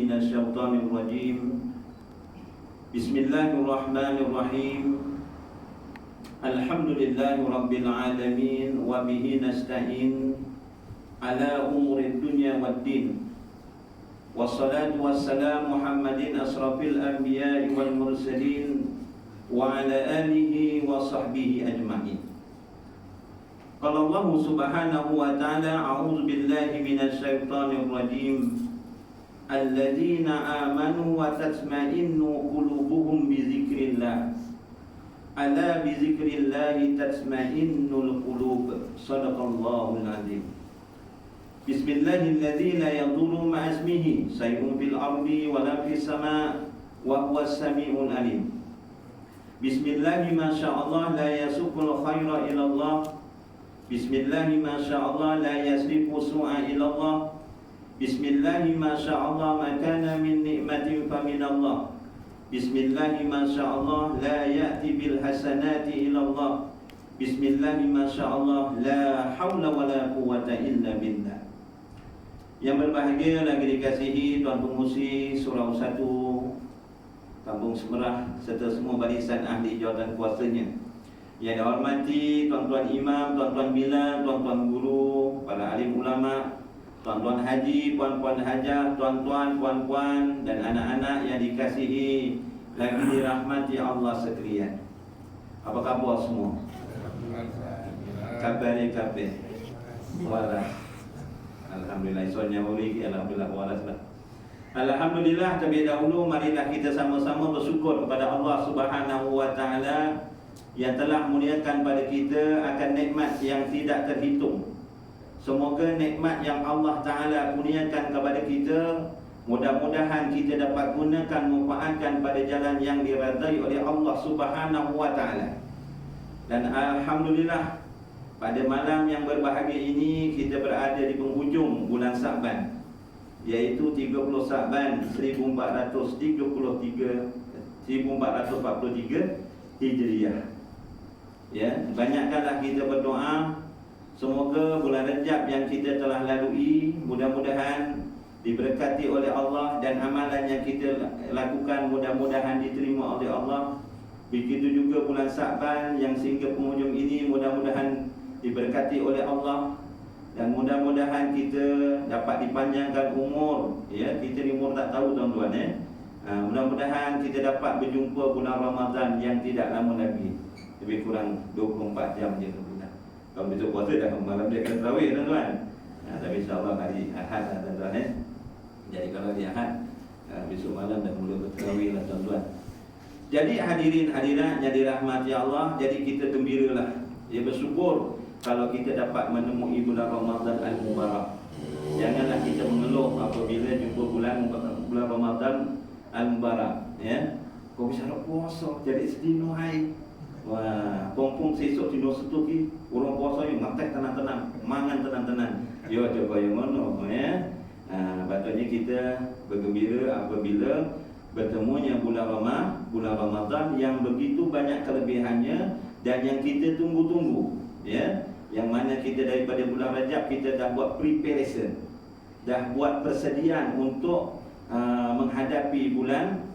minasyaitonir rajim. Bismillahirrahmanirrahim. Alhamdulillahi rabbil alamin wa bihi nasta'in ala umurid dunya waddin. Wassalatu wassalamu Muhammadin asrafil anbiya'i wal mursalin wa ala alihi wa sahbihi ajma'in. Qala Allah subhanahu wa ta'ala, a'udzu billahi minasyaitonir rajim. Alladzina amanu wa tatma'innu qulubuhum bi dzikrillah. Ala bi dzikrillah tatma'innul qulub. Shadaqallahul azim. Bismillahilladzi la yadurru ma'a ismihi shay'un fil ardi wa la fis sama' wa huwas samiul alim. Bismillahi ma sya'allah la yasuqul khaira ila Allah. Bismillahi ma sya'allah la yasrifu su'a ila Allah. Bismillahi ma sya'allah ma kana min ni'matin fa min Allah. Bismillahi ma sya'allah la ya'ti bil hasanati ila Allah. Bismillahi ma sya'allah la haula wa la quwwata illa billah. Yang berbahagia lagi dikasihi Tuan Pengurusi Surau 1 Kampung Semerah serta semua barisan ahli jawatan kuasanya. Yang dihormati tuan-tuan imam, tuan-tuan bila, tuan-tuan guru, para alim ulama, tuan-tuan haji, puan-puan hajah, tuan-tuan, puan-puan dan anak-anak yang dikasihi lagi dirahmati Allah sekalian. Apa khabar semua? Kabar-kabar. Waras. Alhamdulillah, soalnya boleh. Alhamdulillah walaslah. Alhamdulillah, terlebih dahulu marilah kita sama-sama bersyukur kepada Allah Subhanahu wa taala yang telah muliakan pada kita akan nikmat yang tidak terhitung. Semoga nikmat yang Allah taala kurniakan kepada kita, mudah-mudahan kita dapat gunakan manfaatkan pada jalan yang diridai oleh Allah Subhanahu wa taala. Dan alhamdulillah, pada malam yang berbahagia ini kita berada di penghujung bulan Sa'ban, iaitu 30 Sa'ban 1443 Hijriah. Ya, banyakkanlah kita berdoa semoga bulan Rejab yang kita telah lalui mudah-mudahan diberkati oleh Allah dan amalan yang kita lakukan mudah-mudahan diterima oleh Allah. Begitu juga bulan Sa'ban yang sehingga penghujung ini mudah-mudahan diberkati oleh Allah dan mudah-mudahan kita dapat dipanjangkan umur. Ya, kita ni umur tak tahu tuan-tuan mudah-mudahan kita dapat berjumpa bulan Ramadan yang tidak lama lagi, lebih kurang 24 jam je bulan. Kalau besok puasa dah malam dia akan tarawih tuan-tuan. Tapi insya-Allah hari Ahad lah tuan-tuan Jadi kalau hari Ahad besok malam dah mula bertarawih lah tuan-tuan. Jadi hadirin hadirat yang dirahmati Allah, jadi kita gembiralah, ya, bersyukur kalau kita dapat menemui bulan Ramadan Al-Mubarak. Janganlah kita mengeluh apabila jumpa bulan Ramadan Al-Mubarak, ya. Kau bisa nak puasa jadi sedino hai. Wah, pompong sesok dino setu ki urang puasa yang matek tenang-tenang, mangan tenang-tenang. Yo coba yang mana, ya. Patutnya kita bergembira apabila bertemunya bulan Ramadan yang begitu banyak kelebihannya dan yang kita tunggu-tunggu, ya. Yang mana kita daripada bulan Rajab kita dah buat preparation, dah buat persediaan untuk menghadapi bulan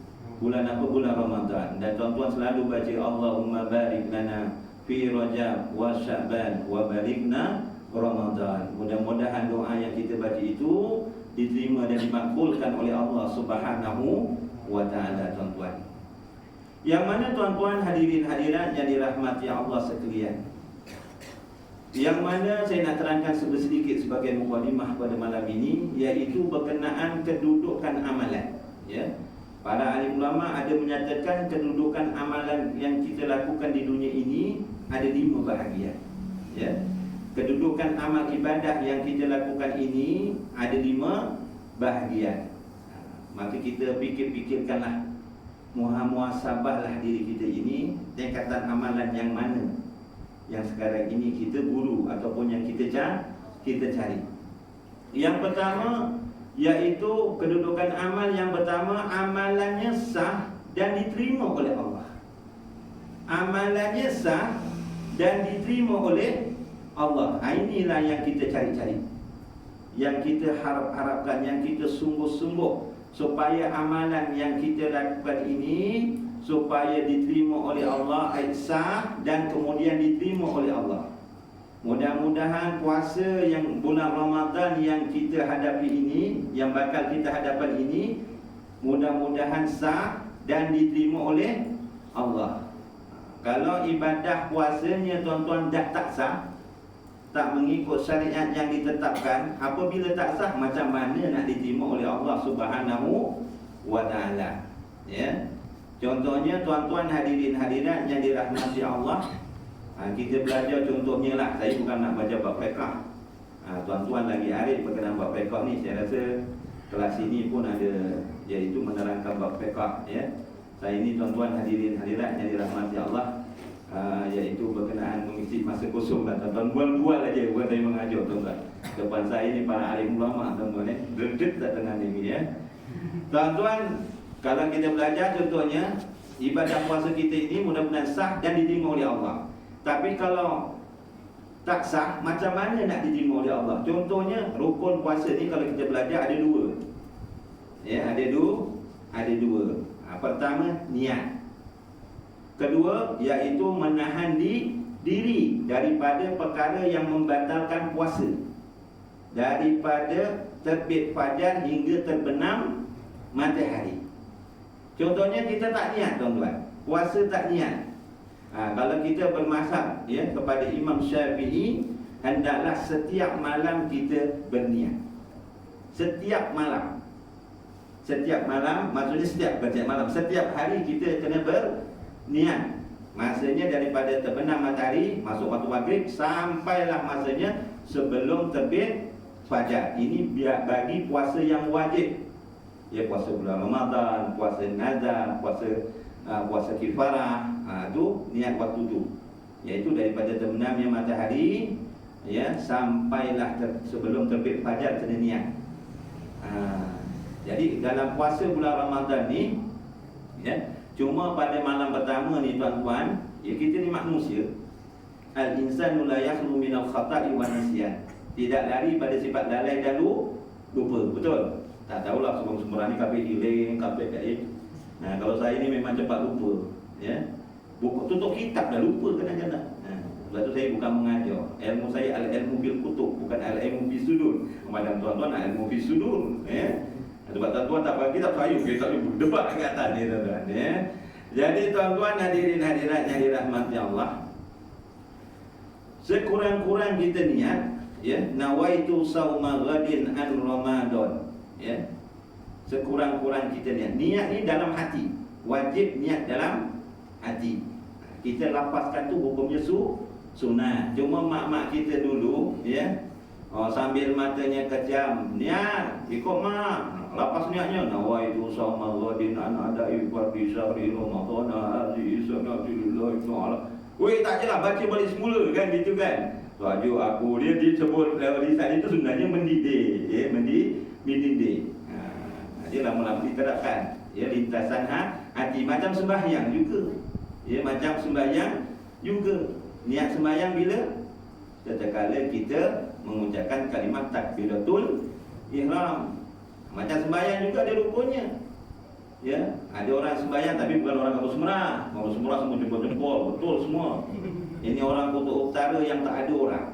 Ramadan. Dan tuan-tuan selalu baca Allahumma barik lana fi Rajab wa Sya'ban wa barikna Ramadan. Mudah-mudahan doa yang kita baca itu diterima dan dimakbulkan oleh Allah Subhanahu wa taala tuan-tuan. Yang mana tuan-tuan hadirin hadirat yang dirahmati Allah sekalian, yang mana saya nak terangkan sedikit sebagai mukadimah pada malam ini, iaitu berkenaan kedudukan amalan. Ya, para ahli ulama ada menyatakan kedudukan amalan yang kita lakukan di dunia ini ada 5 bahagian. Ya, kedudukan amal ibadah yang kita lakukan ini ada 5 bahagian. Maka kita fikir-fikirkanlah, muhasabahlah diri kita ini, tingkatan amalan yang mana yang sekarang ini kita buru ataupun yang kita cari. Yang pertama iaitu kedudukan amal yang pertama, amalannya sah dan diterima oleh Allah. Amalannya sah dan diterima oleh Allah. Inilah yang kita cari-cari, yang kita harap-harapkan, yang kita sungguh-sungguh supaya amalan yang kita lakukan ini supaya diterima oleh Allah, sah dan kemudian diterima oleh Allah. Mudah-mudahan puasa yang bulan Ramadan yang kita hadapi ini, yang bakal kita hadapan ini, mudah-mudahan sah dan diterima oleh Allah. Kalau ibadah puasanya tuan-tuan dah tak sah, tak mengikut syariat yang ditetapkan, apabila tak sah, macam mana nak diterima oleh Allah Subhanahu wa taala? Ya. Contohnya tuan-tuan hadirin hadirat yang dirahmati Allah, kita belajar contohnya lah, saya bukan nak baca bab fiqh. Tuan-tuan lagi arif berkenaan bab fiqh ni, saya rasa kelas ini pun ada, iaitu menerangkan bab fiqh, ya. Saya ini tuan-tuan hadirin hadirat yang dirahmati Allah, iaitu berkenaan mengisi masa kosong lah, tuan-tuan bual-bual aja, bukan saya mengajar tuan-tuan. Depan saya ni para alim ulama tuan-tuan, redek tak tengah ni, ya. Tuan-tuan, kalau kita belajar contohnya ibadah puasa kita ini mudah-mudahan sah dan diterima oleh Allah. Tapi kalau tak sah, macam mana nak diterima oleh Allah? Contohnya rukun puasa ni kalau kita belajar ada dua. Ya, ada dua. Pertama, niat. Kedua, iaitu menahan diri daripada perkara yang membatalkan puasa, daripada terbit fajar hingga terbenam matahari. Contohnya kita tak niat tuan-tuan, puasa tak niat. Kalau kita bermazhab, ya, kepada Imam Syafi'i, hendaklah setiap malam kita berniat. Setiap malam, maksudnya setiap malam, setiap hari kita kena berniat. Masanya daripada terbenam matahari masuk waktu maghrib sampailah masanya sebelum terbit fajar. Ini bagi puasa yang wajib. Ya, puasa bulan Ramadan, puasa nazar, puasa kifarah, tu niat waktu tu, iaitu daripada terbenamnya matahari, ya, sampailah sebelum terbit fajar kena niat. Jadi dalam puasa bulan Ramadan ni, ya, cuma pada malam pertama ni tuan-tuan, ya, kita ni manusia, al-insanu la yakhlu minal khata'i wa nisyan, tidak lari pada sifat lalai dan lupa, betul? Tak tahulah semua ni kabeh hilang, kabeh gaib. Kalau saya ni memang cepat lupa, ya. Buku tutup kitab dah lupa kadang-kadang. Sebab tu saya bukan mengajar. Ilmu saya al-ilmu bil kutub, bukan al-ilmu bis sudur. Macam tuan-tuan al-ilmu bis sudur, ya. Sebab tuan-tuan tak bagi kitab saya, kita tak debat kat atas ni tuan-tuan, ya. Jadi tuan-tuan hadirin hadirat yang dirahmati Allah, sekurang-kurang kita niat, ya, nawaitu sauma ghadin an Ramadan, ya. Sekurang-kurang kita niat. Niat ni dalam hati, wajib niat dalam hati. Kita lapaskan tu hukumnya sunat. Cuma mak-mak kita dulu, ya, sambil matanya kejam, niat ikut mak, lapas niatnya nawaitu sauma ghadin an ada'i fardhi syahri Ramadan hadhihi sanatullah ta'ala. Weh, tak jelah, baca balik semula kan, gitu kan. Tuaju aku dia sebut lisan itu sebenarnya mendidik, ya, mendidik. Dia lama-lama diterapkan, ya, lintasan hati, macam sembahyang juga, ya, macam sembahyang juga. Niat sembahyang bila? Tatkala kita mengucapkan kalimat takbiratul ihram. Macam sembahyang juga ada rukunnya, ya. Ada orang sembahyang tapi bukan orang Kampung Semerah. Kampung Semerah semua jempol-jempol, betul semua. Ini orang Kutub Utara yang tak ada orang,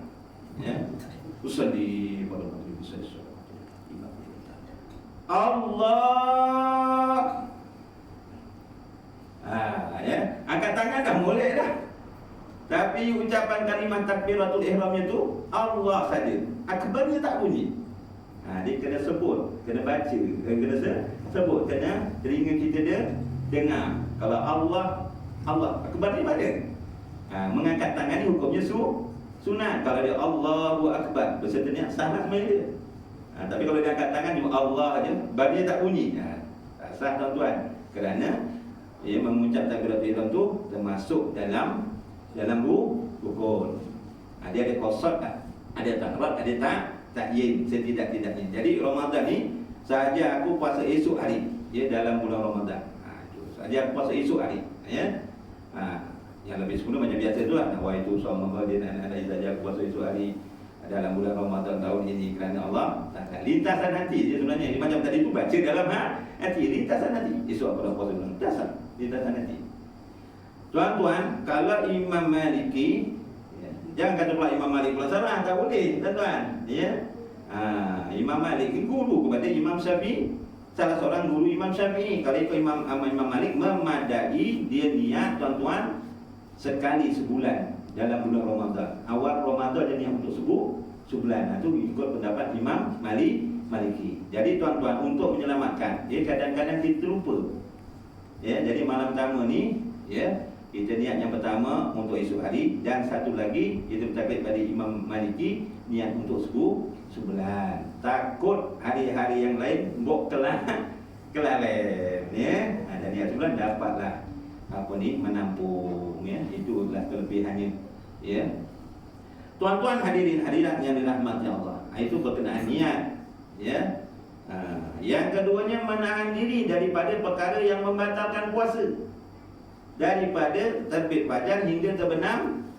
ya. Usalli pada Nabi sallallahu. Allah, ya, angkat tangan dah molek dah. Tapi ucapan kalimat takbiratul ihramnya tu Allah saja, akbarnya tak bunyi. Dia kena sebut, kena baca, kena sebut, kena telinga kita dia dengar. Kalau Allah akbar ni mana? Mengangkat tangan ni hukumnya sunat. Kalau dia Allahu akbar berserta niat, sah semuanya dia. Tapi kalau dia angkat tangan cuma Allah aja, baginya tak bunyi, tak sah tuan-tuan. Kerana ia mengucap takbiratul ihram tu termasuk dalam rukun. Dia ada qasad, ada tahrat, ada ta'yin setidak-tidaknya. Jadi Ramadan ni sahaja aku puasa esok hari, ya, dalam bulan Ramadan. Itu sahaja aku puasa esok hari, ya. Yang lebih sempurna macam biasa tu lah, nawaitu sauma ghadin an sahaja aku puasa esok hari. dalam bulan Ramadan tahun ini kerana Allah takkan lintasan hati dia sebenarnya. Ini macam tadi tu baca dalam hati, lintasan hati. Esok pada puasa lintasan hati. Tuan-tuan, kalau Imam Maliki, ya, jangan kata pula Imam Malik pula salah, tak boleh tuan-tuan, ya. Imam Malik guru kepada Imam Syafi'i, salah seorang guru Imam Syafi'i. Kalau ikut Imam Malik memadai dia niat tuan-tuan sekali sebulan dalam bulan Ramadan. Awal Ramadan dia niat untuk sebulan. Itu ikut pendapat Imam Maliki. Jadi tuan-tuan, untuk menyelamatkan, kadang-kadang kita lupa. Ya, jadi malam pertama ni, ya, kita niat yang pertama untuk esok hari, dan satu lagi kita bertaklid pada Imam Maliki niat untuk sebulan. Takut hari-hari yang lain mbok kelalen, ya. Dan niat sebulan dapatlah menampung, ya. Itulah kelebihannya, ya. Tuan-tuan hadirin hadirat yang dirahmati Allah, itu berkenaan niat, ya. Yang keduanya menahan diri daripada perkara yang membatalkan puasa, daripada terbit fajar hingga terbenam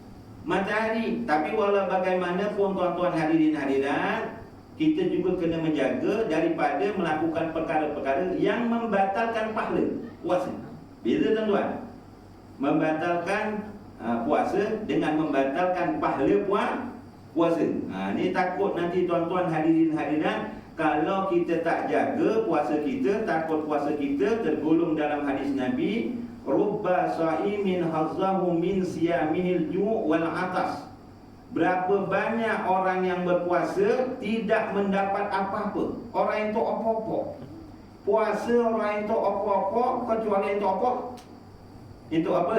matahari. Tapi walau bagaimanapun tuan-tuan hadirin hadirat, kita juga kena menjaga daripada melakukan perkara-perkara yang membatalkan pahala puasa. Beza tuan-tuan, membatalkan puasa dengan membatalkan pahala puasa. Ni takut nanti tuan-tuan hadirin hadirat, kalau kita tak jaga puasa kita, takut puasa kita tergolong dalam hadis Nabi, rubba sa'imin hazzahu min siyamihil ju' wal atas. Berapa banyak orang yang berpuasa tidak mendapat apa-apa. Orang itu apa-apa. Puasa orang itu apa-apa, kecuali itu apa? Itu apa?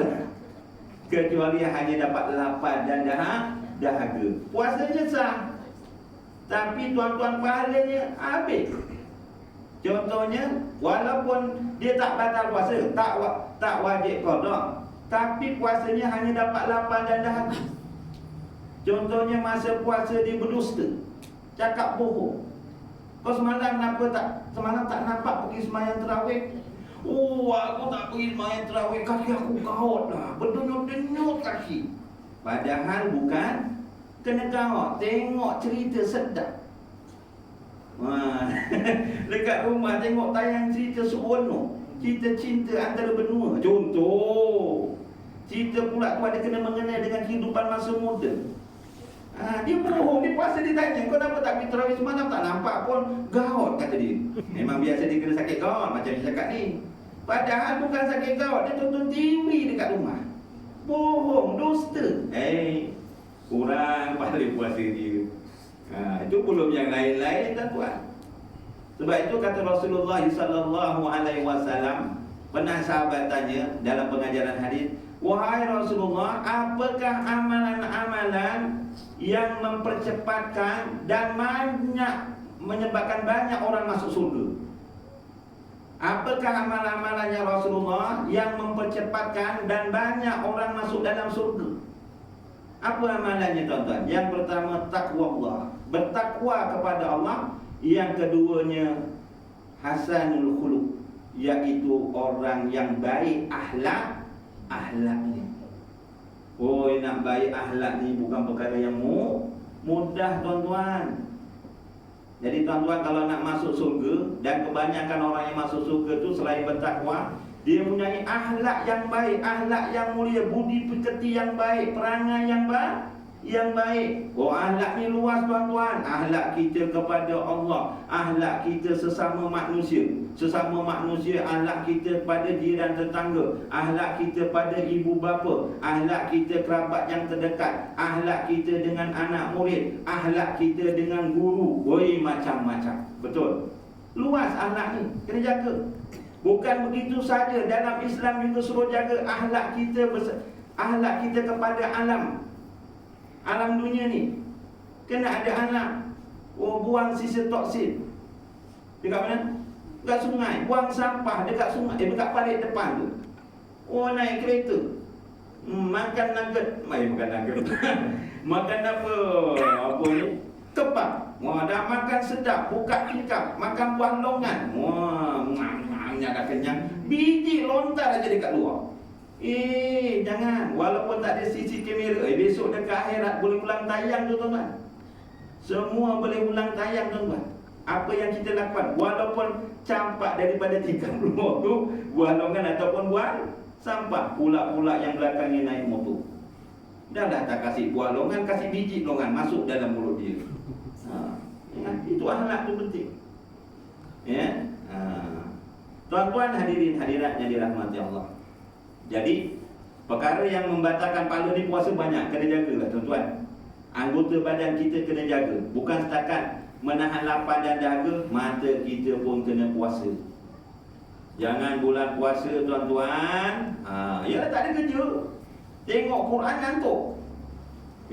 Kecuali hanya dapat lapar dan dahaga. Puasanya sah, tapi tuan-tuan pahalanya habis. Contohnya, walaupun dia tak batal puasa, tak wajib qada, tapi puasanya hanya dapat lapar dan dahaga. Contohnya masa puasa dia berdusta, cakap bohong. Kau semalam tak nampak pergi sembahyang tarawih? Aku tak pergi sembahyang tarawih, kaki aku gaut lah, berdenyut-denyut kaki. Padahal bukan kena gaut, tengok cerita sedap. Dekat rumah tengok tayang cerita seronok, cerita cinta antara benua, contoh. Cerita pula tu ada kena mengenai dengan kehidupan masa muda. Dia bohong, dia puasa, dia tanya, kau kenapa tak pergi tarawih semalam? Tak nampak pun, gaut kata dia. Memang biasa dia kena sakit gaut macam dia cakap ni. Padahal bukan sakit gaut, dia tonton TV dekat rumah. Bohong, dusta. Kurang pahala puasa dia. Itu belum yang lain-lain tuan-tuan. Sebab itu kata Rasulullah sallallahu alaihi wasallam, pernah sahabat tanya dalam pengajaran hadis, wahai Rasulullah, apakah amalan-amalan yang mempercepatkan dan menyebabkan banyak orang masuk surga? Apakah amalan-amalannya Rasulullah yang mempercepatkan dan banyak orang masuk dalam surga? Apa amalannya tuan-tuan? Yang pertama, takwa Allah, bertakwa kepada Allah. Yang keduanya, hasanul khuluq, iaitu orang yang baik akhlaknya. Nak baik akhlak ni bukan perkara yang mudah tuan-tuan. Jadi tuan-tuan, kalau nak masuk surga, dan kebanyakan orang yang masuk surga tu selain bertakwa, dia mempunyai akhlak yang baik, akhlak yang mulia, budi pekerti yang baik, perangai yang baik. Akhlak ni luas tuan-tuan. Akhlak kita kepada Allah, akhlak kita sesama manusia, akhlak kita pada jiran tetangga, akhlak kita pada ibu bapa, akhlak kita kerabat yang terdekat, akhlak kita dengan anak murid, akhlak kita dengan guru. Macam-macam. Betul. Luas akhlak ni, kena jaga. Bukan begitu saja, dalam Islam juga suruh jaga akhlak kita kepada alam dunia ni. Kena ada akhlak. Buang sisa toksin dekat mana? Dekat sungai. Buang sampah dekat sungai, dekat parit depan tu. Naik kereta, makan nugget. Makan apa ni? Kebab. Dah makan sedap, buka tingkap, makan buah longan. Dah kenyang, biji lontar aja dekat luar. Jangan. Walaupun tak ada sisi kamera, besok dekat akhirat boleh ulang tayang tu tuan-tuan. Semua boleh ulang tayang tuan-tuan. Apa yang kita lakukan, walaupun campak daripada 30 tu, buang longan ataupun buang sampah. Pula-pula yang belakangnya naik motor, dah tak kasih buah longan, kasih biji longan masuk dalam mulut dia. Itu akhlak tu penting. Ya. Tuan-tuan hadirin hadirat yang dirahmati Allah. Jadi perkara yang membatalkan pahala ni puasa banyak, kena jagalah tuan-tuan. Anggota badan kita kena jaga. Bukan setakat menahan lapar dan dahaga, mata kita pun kena puasa. Jangan bulan puasa tuan-tuan, ya tak ada kerja, tengok Quran ngantuk.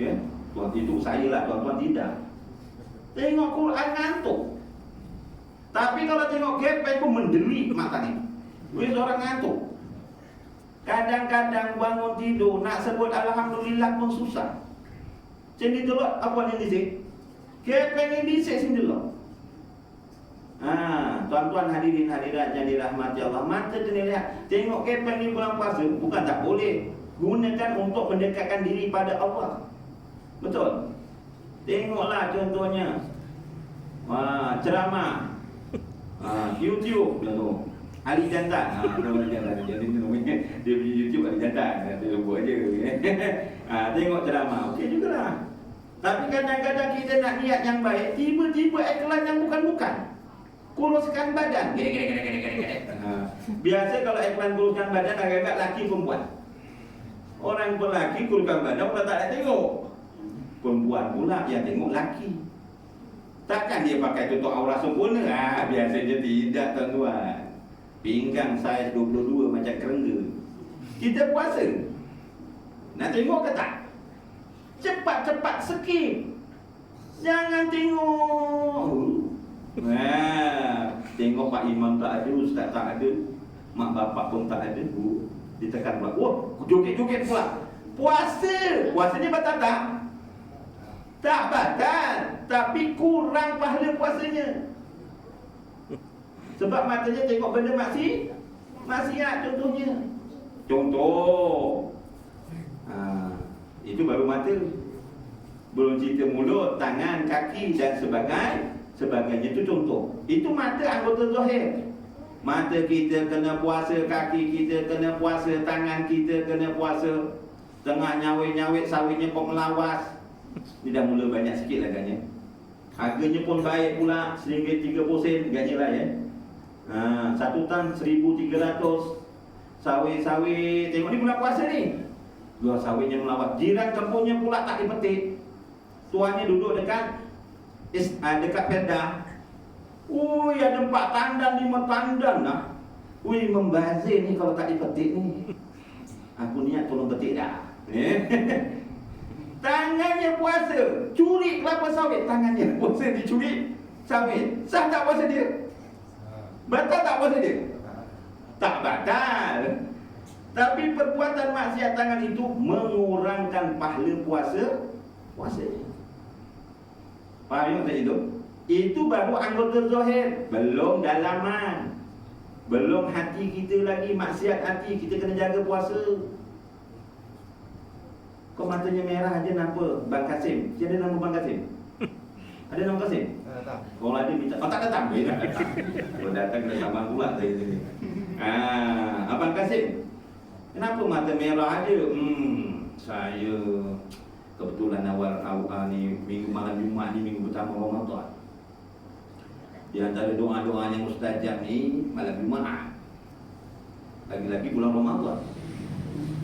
Ya, tuan itu saya lah, tuan-tuan tidak. Tengok Quran ngantuk. Tapi kalau tengok gepeng pun mendelik mata ni. Wis orang ngantuk. Kadang-kadang bangun tidur nak sebut alhamdulillah pun susah. Jadi tu apa ni disik? Gepeng ni disik sini dulu. Tuan-tuan hadirin hadirat yang dirahmati Allah, mata kena lihat. Tengok gepeng ni bulan puasa bukan tak boleh. Gunakan untuk mendekatkan diri pada Allah. Betul? Tengoklah contohnya ceramah YouTube tu, Ali Jantan. Ali Jantan jadi namanya, dia punya YouTube Ali Jantan, dia buat aje. Tengok ceramah, okey jugalah. Tapi kadang-kadang kita nak niat yang baik, tiba-tiba iklan yang bukan-bukan. Kuruskan badan. Biasa kalau iklan kuruskan badan agak-agak laki perempuan. Orang pelaki kuruskan badan pula tak nak tengok. Perempuan pula yang tengok laki. Takkan dia pakai tutup aurat sempurna? Biasanya tidak tuan-tuan. Pinggang saiz 22 macam kerengga. Kita puasa, nak tengok ke tak? Cepat-cepat skip. Jangan tengok. Tengok Pak Imam tak ada, Ustaz tak ada, mak bapak pun tak ada. Ditekan pula. Joget-joget pula. Puasanya batal tak? Tak batal, tapi kurang pahala puasanya. Sebab matanya tengok benda maksiat contohnya. Contoh. Itu baru mata. Belum cerita mulut, tangan, kaki dan sebagainya, itu contoh. Itu mata anggota zahir. Mata kita kena puasa, kaki kita kena puasa, tangan kita kena puasa. Tengah nyawit-nyawit sawitnya kok melawas. Ini dah mula banyak sikit agaknya. Harganya pun baik pula, RM1.30 agaknya lah ya. 1 tan 1,300. Sawit-sawit, tengok ni bulan puasa ni. Dua sawitnya melawas. Jiran kampungnya pula tak dipetik. Tuannya duduk dekat perda. Ada 4 tandan, 5 tandan lah. Membazir ni kalau tak dipetik ni. Aku niat tolong petik dah. Tangannya puasa, curi kelapa sawit. Tangannya puasa dicuri sawit. Sah tak puasa dia? Batal tak puasa dia? Tak batal. Tapi perbuatan maksiat tangan itu mengurangkan pahala puasa. Faham tak itu? Itu baru anggota zahir, belum dalaman. Belum hati kita lagi, maksiat hati, kita kena jaga puasa. Kau matanya merah aja kenapa? Bang Kasim. Siapa ada nama Bang Kasim? Ada nama Kasim? Tak. Kalau ada minta. Tak datang. Kalau datang kena sambang pula saya sini. Abang Kasim, kenapa mata merah aja? Saya kebetulan awal ni minggu malam Jumaat ni minggu pertama Ramadan. Di antara doa-doa yang mustajab ni malam Jumaat. Lagi-lagi bulan Ramadan.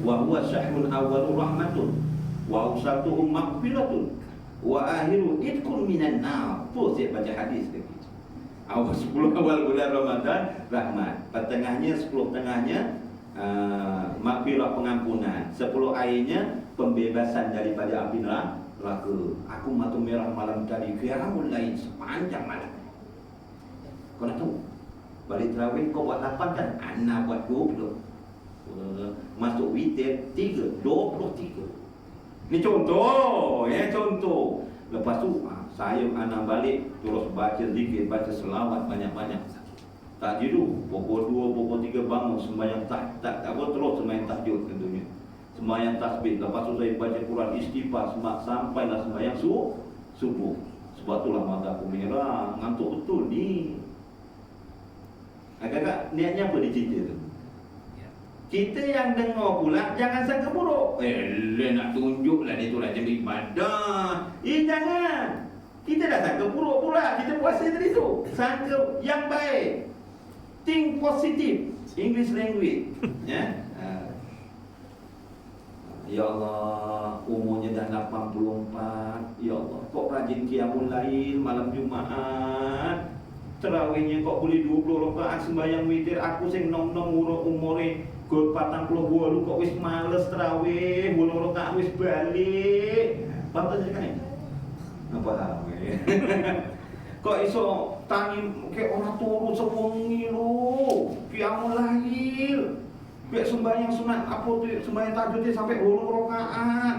Wa huwa syahrul awwalur rahmatun wa awsatuhum maghfiratun wa akhiru idkun minan nar. Siap baca hadis lagi. Awal 10 awal bulan Ramadan rahmat, pertengahnya 10 tengahnya maghfirah pengampunan, 10 akhirnya pembebasan daripada api neraka. Aku mata merah malam tadi qiyamul lail sepanjang malam. Kau nak tahu? Balik tarawih kau buat 8 kan? Ana buat 20. Masuk witir 23. Ni contoh, contoh. Lepas tu saya anak balik terus baca zikir, baca selawat banyak-banyak. Tak tidur, pukul 2, pukul 3 bangun sembahyang tak terus sembahyang tahajud tentunya. Sembahyang tasbih, lepas tu saya baca Quran istighfar sampailah sembahyang subuh. Sebab itulah mata aku merah, ngantuk betul ni. Agak-agak niatnya apa dia cerita tu? Kita yang dengar pula jangan sangka buruk. Nak tunjuklah dia tu rajin beribadah. Jangan. Kita dah sangka buruk pula. Kita puasa tadi tu. Sangka yang baik. Think positive. English language. Ya. Ya Allah, umurnya dah 84. Ya Allah, kok rajin qiyamul lail malam Jumaat. Terawihnya kok boleh 20 rakaat sembahyang witir. Aku sing nom-nom umure gol 42 kok wis males terawih, 8 rakaat wis balik. Paham tak kan? Apa hal? Kok iso tangi kayak orang turu sewengi lu. Qiyamul lail. Biar sembahyang sunat apa tu, sembahyang tahajud sampai 8 rakaat.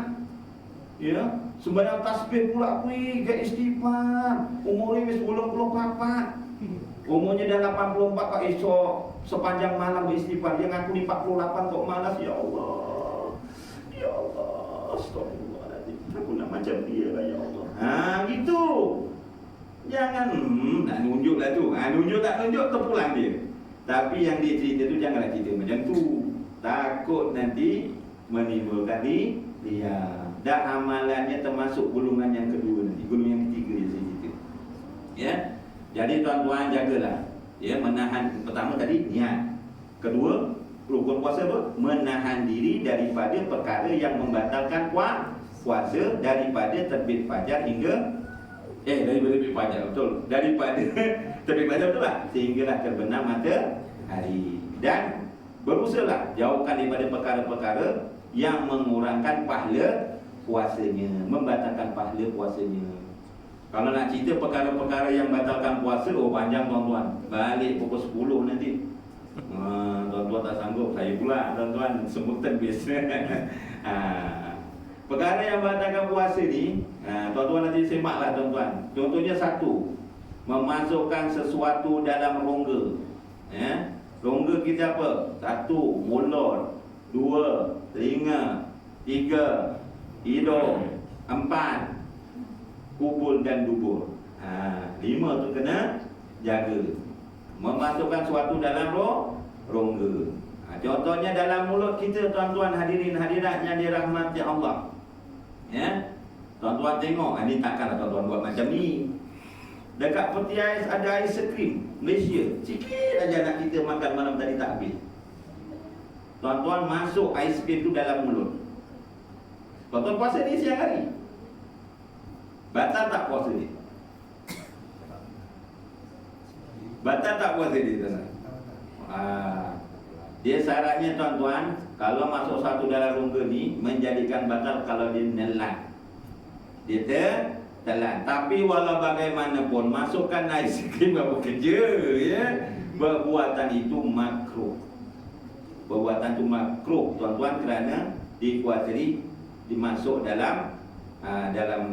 Ya, sembahyang tasbih pula kuwi, gak istighfar. Umure wis 84. Umurnya dah 84 kok iso sepanjang malam beristighfar. Yang aku ni 48 kok malas. Ya Allah. Ya Allah, astagfirullahaladzim. Aku nak macam dia lah ya Allah. Gitu. Jangan nak nunjuk lah tu. Nunjuk tak nunjuk terpulang dia. Tapi yang dia cerita tu janganlah cerita macam tu. Takut nanti menimbulkan dia. Dan amalannya termasuk golongan yang kedua nanti, golongan yang ketiga dia cerita. Ya. Jadi tuan-tuan jagalah. Ya, menahan pertama tadi niat. Kedua, rukun puasa apa? Menahan diri daripada perkara yang membatalkan puasa daripada terbit fajar hingga daripada terbit fajar, betul. Daripada terbit fajar betul tak? Sehinggalah terbenam matahari. Dan berusahalah jauhkan daripada perkara-perkara yang mengurangkan pahala puasanya, membatalkan pahala puasanya. Kalau nak cerita perkara-perkara yang batalkan puasa, panjang tuan-tuan. Balik pukul 10 nanti. Tuan-tuan tak sanggup, saya pula tuan-tuan sebutan biasa. Perkara yang batalkan puasa ni, tuan-tuan nanti semaklah tuan-tuan. Contohnya satu, memasukkan sesuatu dalam rongga. Rongga kita apa? 1, mulut. 2, telinga. 3, hidung. 4, kubul dan dubur. 5 tu kena jaga. Memasukkan sesuatu dalam rongga. Contohnya dalam mulut kita tuan-tuan hadirin hadirat yang dirahmati Allah. Ya. Tuan-tuan tengok, ni takkanlah tuan-tuan buat macam ni. Dekat peti ais ada aiskrim Malaysia. Sikit aja anak kita makan malam tadi tak habis. Tuan-tuan masuk aiskrim tu dalam mulut. Tuan-tuan puasa ni siang hari. Batal tak puasa dia? Batal tak puasa dia tuan-tuan? Dia syaratnya tuan-tuan, kalau masuk satu dalam rongga ni menjadikan batal kalau dia nelan. Dia telan. Tapi walau bagaimanapun masukkan aiskrim apa kerja ya. Perbuatan itu makruh. Perbuatan itu makruh tuan-tuan kerana dikuasai dimasuk dalam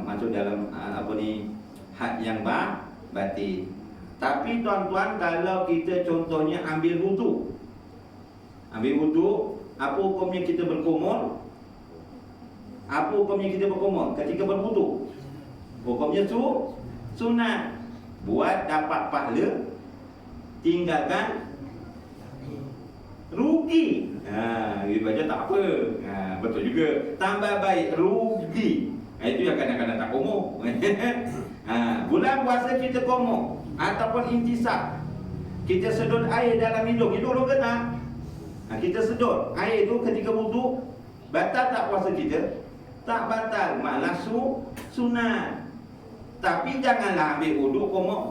masuk dalam had yang batin. Tapi tuan-tuan kalau kita contohnya ambil wudu. Apa hukumnya kita berkumur? Apa hukumnya kita berkumur ketika berwudu? Hukumnya sunat. Buat dapat pahala, tinggalkan rugi. Dia baca tak apa. Betul juga. Tambah baik rugi. Itu yang kadang-kadang tak komoh. Bulan puasa kita komoh ataupun intisab. Kita sedut air dalam hidung. Hidung kena. Kita sedut air tu ketika wudu. Batal tak puasa kita? Tak batal. Malah sunat. Tapi janganlah ambil wudu komoh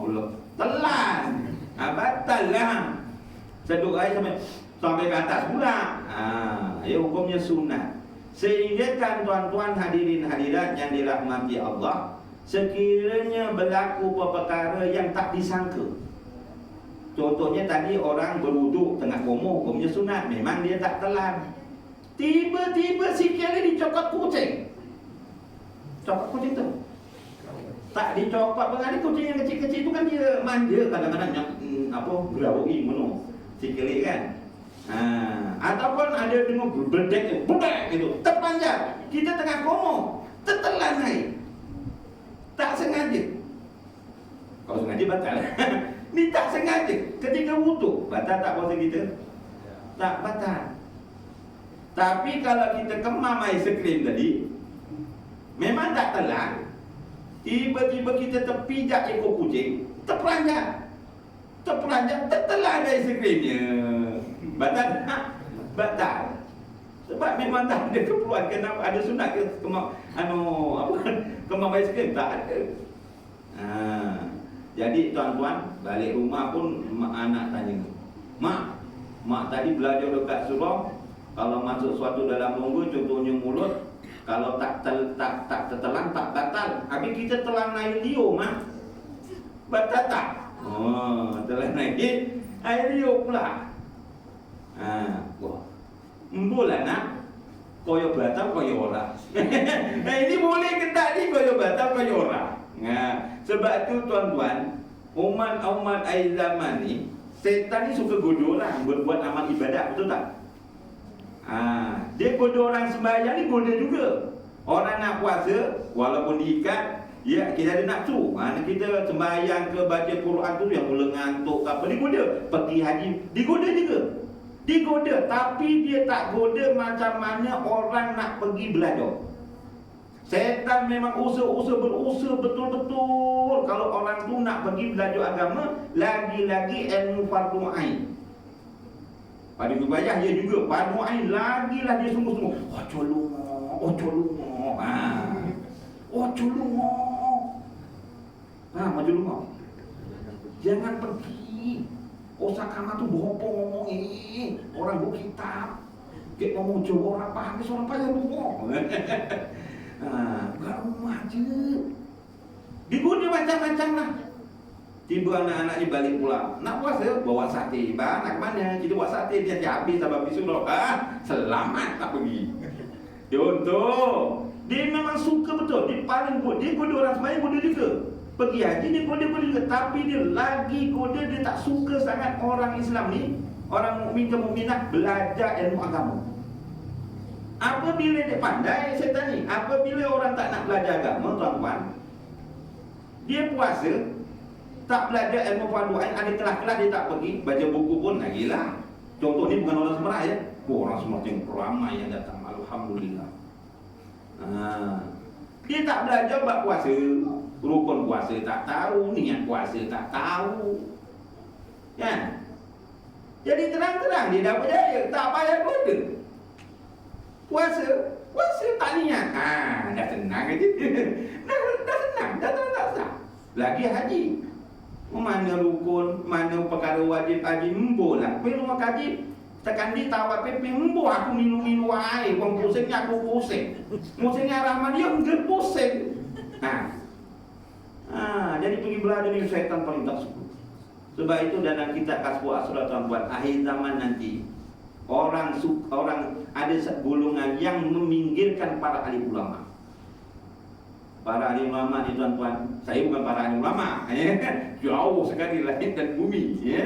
telan. Batal lah. Sedut air sampai ke atas pula. Hukumnya sunat. Sehingga kan tuan-tuan hadirin hadirat yang dirahmati Allah, sekiranya berlaku perkara yang tak disangka. Contohnya tadi orang berwuduk tengah komoh, hukumnya sunat, memang dia tak telan. Tiba-tiba sikit lagi dicokot kucing. Cokot kucing tu tak dicokot, pengali kucing yang kecil-kecil tu kan dia manja, kadang-kadang gerawui menuh sikit kan. Ataupun ada dengar berdek gitu, terpanjang. Kita tengah komoh, tertelan air. Tak sengaja. Kalau sengaja batal. Ni tak sengaja. Ketika wudu, batal tak puasa kita? Tak batal. Tapi kalau kita kemam aiskrim tadi, memang tak telan, tiba-tiba kita terpijak ekor kucing, terperanjat, tertelan aiskrimnya. Batal tak? Batal. Sebab memang tak ada keperluan. Kenapa ada sunat ke kemam aiskrim? Tak ada. Jadi tuan-tuan, balik rumah pun anak tanya, Mak tadi belajar dekat surau, kalau masuk suatu dalam longga, contohnya mulut, kalau tak tertelan, tak batal. Habis kita telan air liur, Mak, batal tak? Telan air liur pula. Wah, embulah nak, koyo batal, koyo ora. Ini boleh ke tak ni, koyo batal, koyo ora. Sebab tu tuan-tuan, umat akhir zaman ni, setan ni suka goda orang berbuat amal ibadat, betul tak? Dia goda orang sembahyang ni, goda juga. Orang nak puasa, walaupun diikat, ya kita ada nafsu. Kita sembahyang ke baca Quran tu yang mula ngantuk apa, digoda. Pergi haji, digoda juga. Digoda, tapi dia tak goda macam mana orang nak pergi belajar. Setan memang berusaha betul-betul kalau orang tu nak pergi belajar agama, lagi-lagi ilmu fardu ain. Pada wilayah dia juga fardu ain, lagilah dia sungguh-sungguh. Majulungo. Jangan pergi. Osakama tu bohong ngomong ini. Orang buku kitab. Dia ngomong coba orang paham, orang payah ngomong. Kat rumah je. Digoda macam-macam lah. Tiba anak-anak ni balik pulang, nak puasa, bawa sate. Nak ke mana? Kita buat sate, dia habis sampai habis suruh. Selamat tak pergi. Contoh, dia memang suka betul. Dia paling good. Dia goda orang sembahyang, goda juga. Pergi haji, dia goda juga. Tapi dia lagi goda, dia tak suka sangat orang Islam ni, orang mukmin ke mukminat belajar ilmu agama. Apabila dia pandai setan ni, apabila orang tak nak belajar agama, tuan-tuan, dia puasa, tak belajar ilmu fardu ain, ada kelas-kelas dia tak pergi, baca buku pun lagilah. Contoh ni bukan orang Semarang ya. Orang Semarang yang ramai yang datang, alhamdulillah. Dia tak belajar bab puasa, rukun puasa tak tahu, niat puasa tak tahu. Kan? Jadi terang-terang dia dah berjaya, tak payah goda. Puasa tak niat. Dah senang aja. dah senang, dah tak sah. Lagi haji. Mana rukun, mana perkara wajib haji, embuh lah. Pergi rumah kaji, tekan di tawar pepe, embuh aku minum air, kau pusingnya aku pusing. Pusingnya rahmat dia, enggak pusing. Jadi pergi belajar ni syaitan paling tak suka. Sebab itu dalam kitab Kasbu Asra tuan-tuan, akhir zaman nanti orang ada golongan yang meminggirkan para ahli ulama. Para ahli ulama ni tuan-tuan, saya bukan para ahli ulama, jauh sekali langit dan bumi, ya.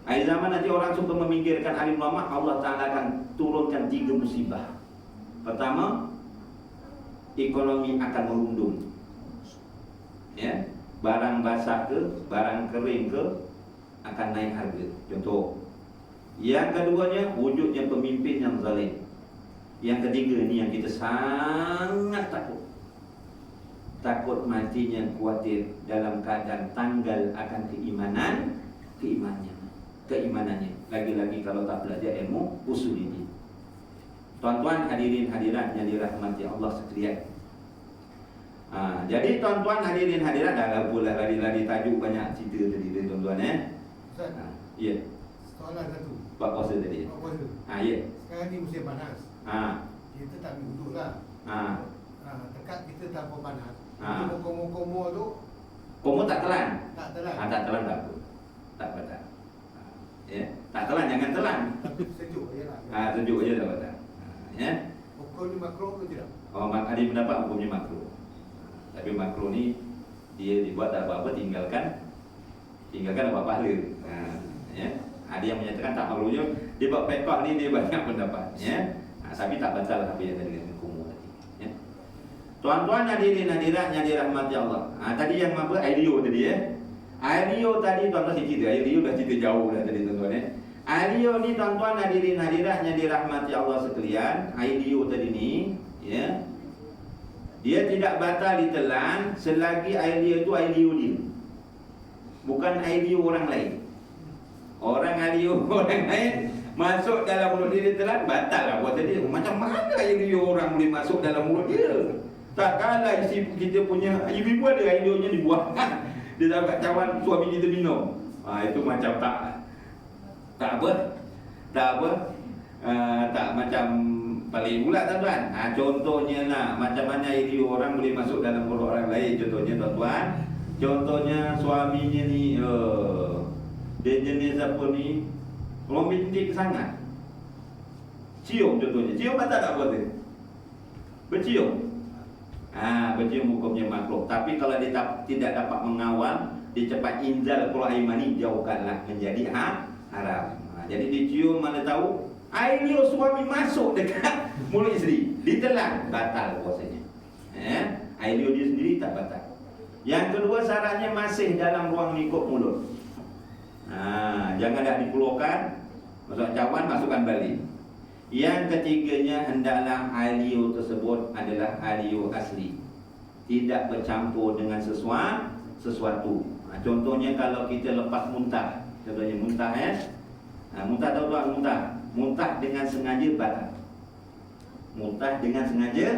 Akhir zaman nanti orang suka meminggirkan ahli ulama, Allah Ta'ala akan turunkan 3 musibah. Pertama, ekonomi akan merundung, ya. Barang basah ke, barang kering ke, akan naik harga. Contoh. Yang keduanya, wujudnya pemimpin yang zalim. Yang ketiga ni yang kita sangat takut. Takut matinya, khawatir dalam keadaan tanggal akan keimanannya. Lagi-lagi kalau tak belajar ilmu usul ini. Tuan-tuan hadirin hadirat yang dirahmati Allah sekalian. Jadi tuan-tuan hadirin hadirat, dah pula lari-lari tajuk banyak cerita tadi tuan-tuan Ustaz. Ya. Soalan satu. Bab puasa tadi. Bab puasa. Ya. Sekarang ni musim panas. Kita tak ambil wuduk lah. Dekat kita tanpa panas. Komo-komo tu. Komo tak telan. Tak telan. Tak telan tak apa. Tak batal. Ya. Tak telan, jangan telan. Sejuk je lah. Sejuk je tak batal. Ya. Hukum ni makro ke tidak? Ada pendapat hukumnya makro. Tapi makro ni dia dibuat tak apa-apa, tinggalkan apa pahala. Ya. Ada yang menyatakan tak makruhnya, dia buat fiqh ni dia banyak pendapat, ya. Tapi tak batal apa yang tadi dengan hukum tadi, ya. Tuan-tuan hadirin hadirat yang dirahmati Allah. Tadi yang apa? Ailio tadi Ailio tadi tuan-tuan cerita. Ailio dah cerita jauh dah tadi tuan-tuan Ailio ni tuan-tuan hadirin hadirat yang dirahmati Allah sekalian. Ailio tadi ni dia tidak batal ditelan selagi Ailio itu Ailio dia. Bukan Ailio orang lain. Orang Ailio orang lain masuk dalam mulut dia telan, batal lah puasa dia. Macam mana Ailio orang boleh masuk dalam mulut dia? Tak kalah isi kita punya ibu ada Ailio-nya dibuang. Dia dapat cawan suami kita minum. Itu macam tak macam paling pula tuan-tuan. Contohnya lah macam mana Ailio orang boleh masuk dalam mulut orang lain. Contohnya tuan-tuan, contohnya suaminya ni dia jenis apa ni, romantik sangat. Cium contohnya. Cium batal tak puasa? Bercium. Bercium hukumnya makruh. Tapi kalau dia tidak dapat mengawal, dia cepat inzal keluar air mani, jauhkanlah, menjadi haram. Jadi dicium mana tahu Ailio suami masuk dekat mulut isteri, ditelan, batal puasanya. Ailio dia sendiri tak batal. Yang kedua syaratnya masih dalam ruang lingkup mulut. Jangan dah dikeluarkan, masuk cawan, masukkan balik. Yang ketiganya hendaklah Ailio tersebut adalah Ailio asli, tidak bercampur dengan sesuatu. Contohnya kalau kita lepas muntah, contohnya muntah muntah tahu tak muntah dengan sengaja batal. Muntah dengan sengaja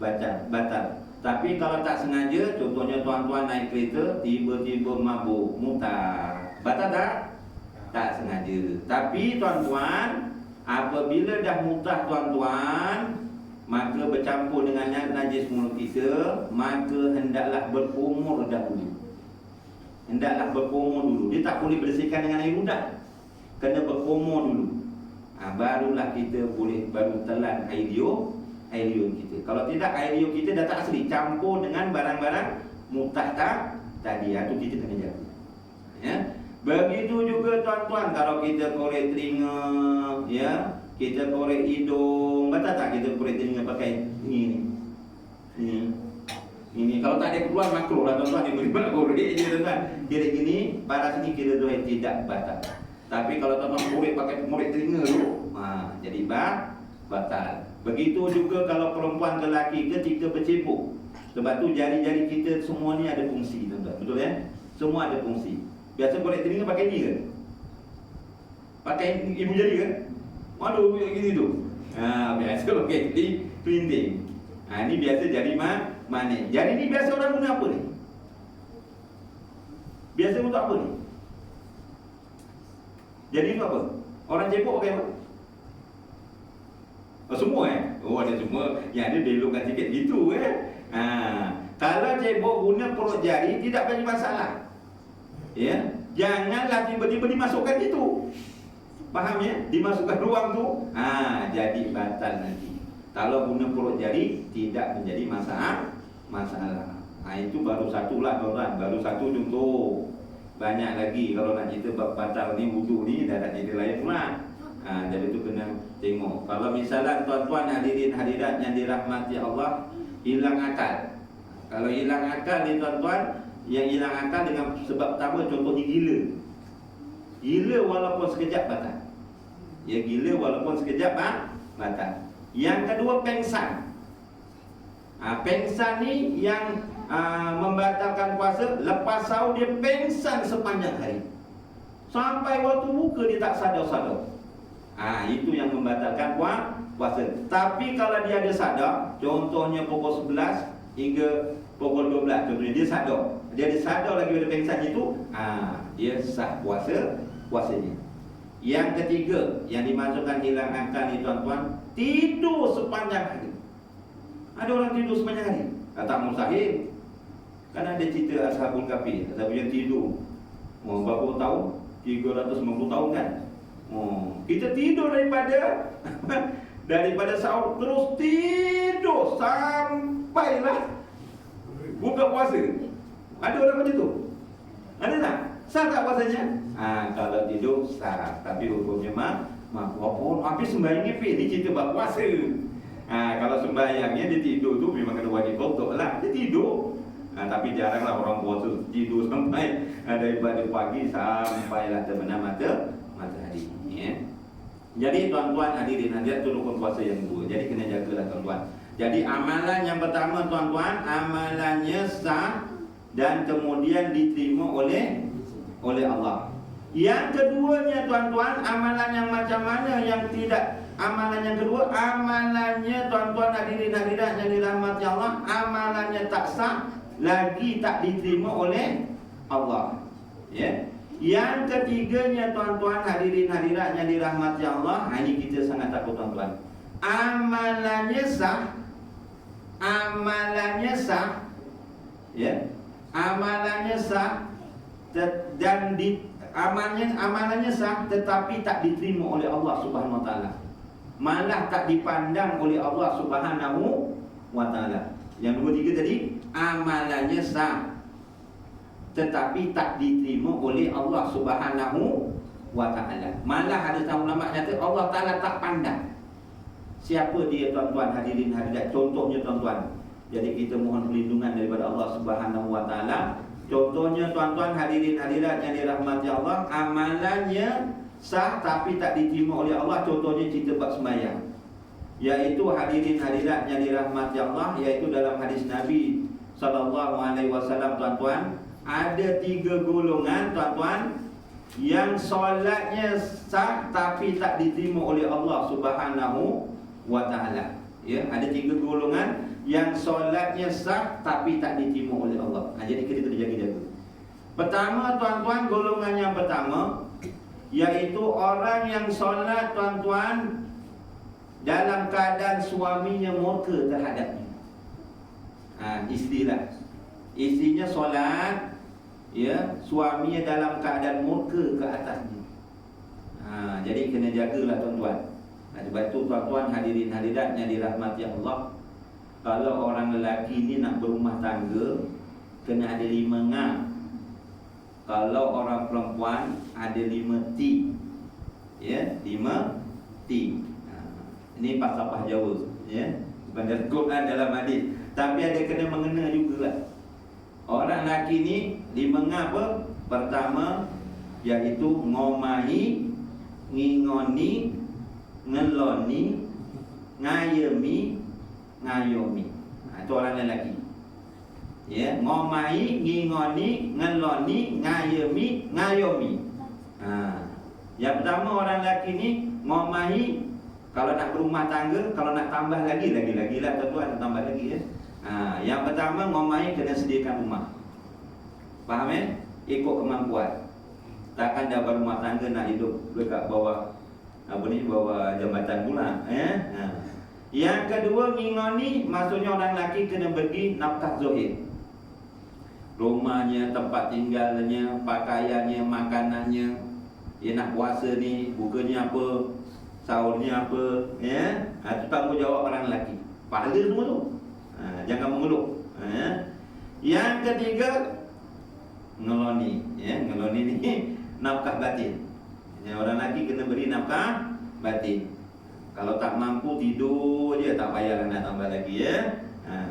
batal. Tapi kalau tak sengaja, contohnya tuan-tuan naik kereta tiba-tiba mabuk, muntah, batal tak? Tak sengaja. Tapi tuan-tuan, apabila dah muntah tuan-tuan, maka bercampur dengan najis mulut kita, maka hendaklah berkumur dahulu. Hendaklah berkumur dulu. Dia tak boleh bersihkan dengan air ludah, kena berkumur dulu. Barulah kita boleh telan Ailio kita. Kalau tidak, Ailio kita dah tak asli, campur dengan barang-barang muntah tadi. Itu kita kena jaga. Begitu juga tuan-tuan, kalau kita korek telinga, kita korek hidung, batal tak kita korek telinga pakai ini. Kalau tak ada keluar makruh lah tuan-tuan, dia boleh korek je tuan-tuan. Kira gini, pada sini kira tu tidak batal. Tapi kalau tuan-tuan korek telinga tu, jadi batal. Begitu juga kalau perempuan ke lelaki ketika bercebok. Sebab tu jari-jari kita semua ni ada fungsi tuan-tuan. Betul Semua ada fungsi. Biasa korek telinga pakai ni ke? Pakai ibu jari ke? Waduh, gini tu. Biasa pakai kelinting. Ni biasa jari manis. Jari ni biasa orang guna apa ni? Biasa untuk apa ni? Jari itu apa? Orang cebok pakai apa? Semua ada semua. Yang ada belokkan sikit gitu Kalau cebok guna perut jari, tidak banyak masalah. Janganlah tiba-tiba dimasukkan itu. Faham Dimasukkan ruang tu, jadi batal nanti. Kalau guna perut jari, tidak menjadi masalah. Itu baru satu lah tuan-tuan. Baru satu contoh. Banyak lagi kalau nak cerita bab batal ni, wudu ni dah tak cerita lain pula. Jadi tu kena tengok. Kalau misalnya tuan-tuan hadirin hadirat yang dirahmati Allah, hilang akal. Kalau hilang akal ni tuan-tuan, yang hilang akal dengan sebab pertama, contohnya gila. Gila walaupun sekejap batal. Gila walaupun sekejap batal. Yang kedua, pengsan. Pengsan ni yang membatalkan puasa. Lepas sahur dia pengsan sepanjang hari, sampai waktu buka dia tak sadar-sadar. Itu yang membatalkan puasa. Tapi kalau dia ada sadar, contohnya pukul 11 hingga pukul 12, contohnya dia sadar, dia ada sadar lagi ada pengsan itu, dia sah puasanya. Yang ketiga yang dimasukkan hilang akal ni tuan-tuan, tidur sepanjang hari. Ada orang tidur sepanjang hari? Tak mustahil. Kan ada cerita Ashabul Kahfi, ada yang tidur berapa tahun? 350 tahun kan? Kita tidur daripada sahur terus tidur sampailah buka puasa. Ada orang macam tu? Ada tak? Sah tak puasanya? Kalau tidur sah, tapi hukumnya makruh. Habis sembahyang ni cerita bab puasa. Kalau sembahyangnya dia tidur tu memang kena wajib qada lah. Dia tidur. Tapi jaranglah orang puasa tidur sampai daripada pagi sampailah terbenam matahari. Ya. Jadi tuan-tuan hadirin hadirat tu rukun puasa yang kedua. Jadi kena jagalah tuan-tuan. Jadi amalan yang pertama tuan-tuan, amalannya sah dan kemudian diterima oleh Allah. Yang keduanya tuan-tuan, amalan yang macam mana yang tidak? Amalan yang kedua, amalannya tuan-tuan hadirin hadirat yang dirahmati Allah, amalannya tak sah, lagi tak diterima oleh Allah. Ya. Yang ketiganya tuan-tuan hadirin hadirat yang dirahmati Allah, ini kita sangat takut tuan-tuan. Amalannya sah, ya. Amalannya sah dan amalannya sah tetapi tak diterima oleh Allah Subhanahu wa taala. Malah tak dipandang oleh Allah Subhanahu wa taala. Yang nombor 3 tadi, amalannya sah tetapi tak diterima oleh Allah Subhanahu wa taala. Malah ada ulama kata Allah taala tak pandang. Siapa dia tuan-tuan hadirin hadirat? Contohnya tuan-tuan. Jadi kita mohon perlindungan daripada Allah Subhanahu wa taala. Contohnya tuan-tuan hadirin hadirat yang dirahmati Allah, amalannya sah tapi tak diterima oleh Allah. Contohnya kita bab sembahyang. Yaitu hadirin hadirat yang dirahmati Allah, yaitu dalam hadis Nabi sallallahu alaihi wasallam tuan-tuan, ada 3 golongan tuan-tuan yang solatnya sah tapi tak diterima oleh Allah Subhanahu wa taala. Ya, ada 3 golongan yang solatnya sah tapi tak diterima oleh Allah. Jadi kita kena jaga-jaga. Pertama tuan-tuan, golongan yang pertama yaitu orang yang solat tuan-tuan dalam keadaan suaminya murka terhadapnya. Isterilah. Isterinya solat, ya, suaminya dalam keadaan murka ke atasnya. Jadi kena jagalah tuan-tuan. Sebab itu tuan-tuan hadirin hadirat yang dirahmati Allah, kalau orang lelaki ni nak berumah tangga, kena ada 5 ngam. Kalau orang perempuan ada 5 T. Ya, 5 T. Ini pasapah Jawa, ya. Bandar Quran dalam hadis. Tapi ada kena mengena jugalah. Orang lelaki ni 5 ngam apa? Pertama iaitu ngomahi, ngingoni, ngeloni, ngayemi, ngayomi. Itu orang lelaki. Ya, ngomahi, ngingoni, ngeloni, ngayemi, ngayomi. Yang pertama orang lelaki ni ngomahi, kalau nak berumah tangga, kalau nak tambah lagi lah tuan-tuan, tambah lagi ya. Yang pertama ngomahi kena sediakan rumah. Faham Ikut kemampuan. Takkan dah berumah tangga nak hidup dekat bawah bawah jambatan pula, ya. Yang kedua ngingoni, maksudnya orang lelaki kena bagi nafkah zahir. Rumahnya, tempat tinggalnya, pakaiannya, makanannya. Dia nak puasa ni, bukanya apa, sahurnya apa, ya. Itu tanggungjawab orang lelaki. Pahala semua tu. Jangan mengeluh. Yang ketiga ngeloni, ya. Ngeloni ni nafkah batin. Ya, orang lelaki kena beri nafkah batin. Kalau tak mampu tidur je, tak payahlah nak tambah lagi, ya.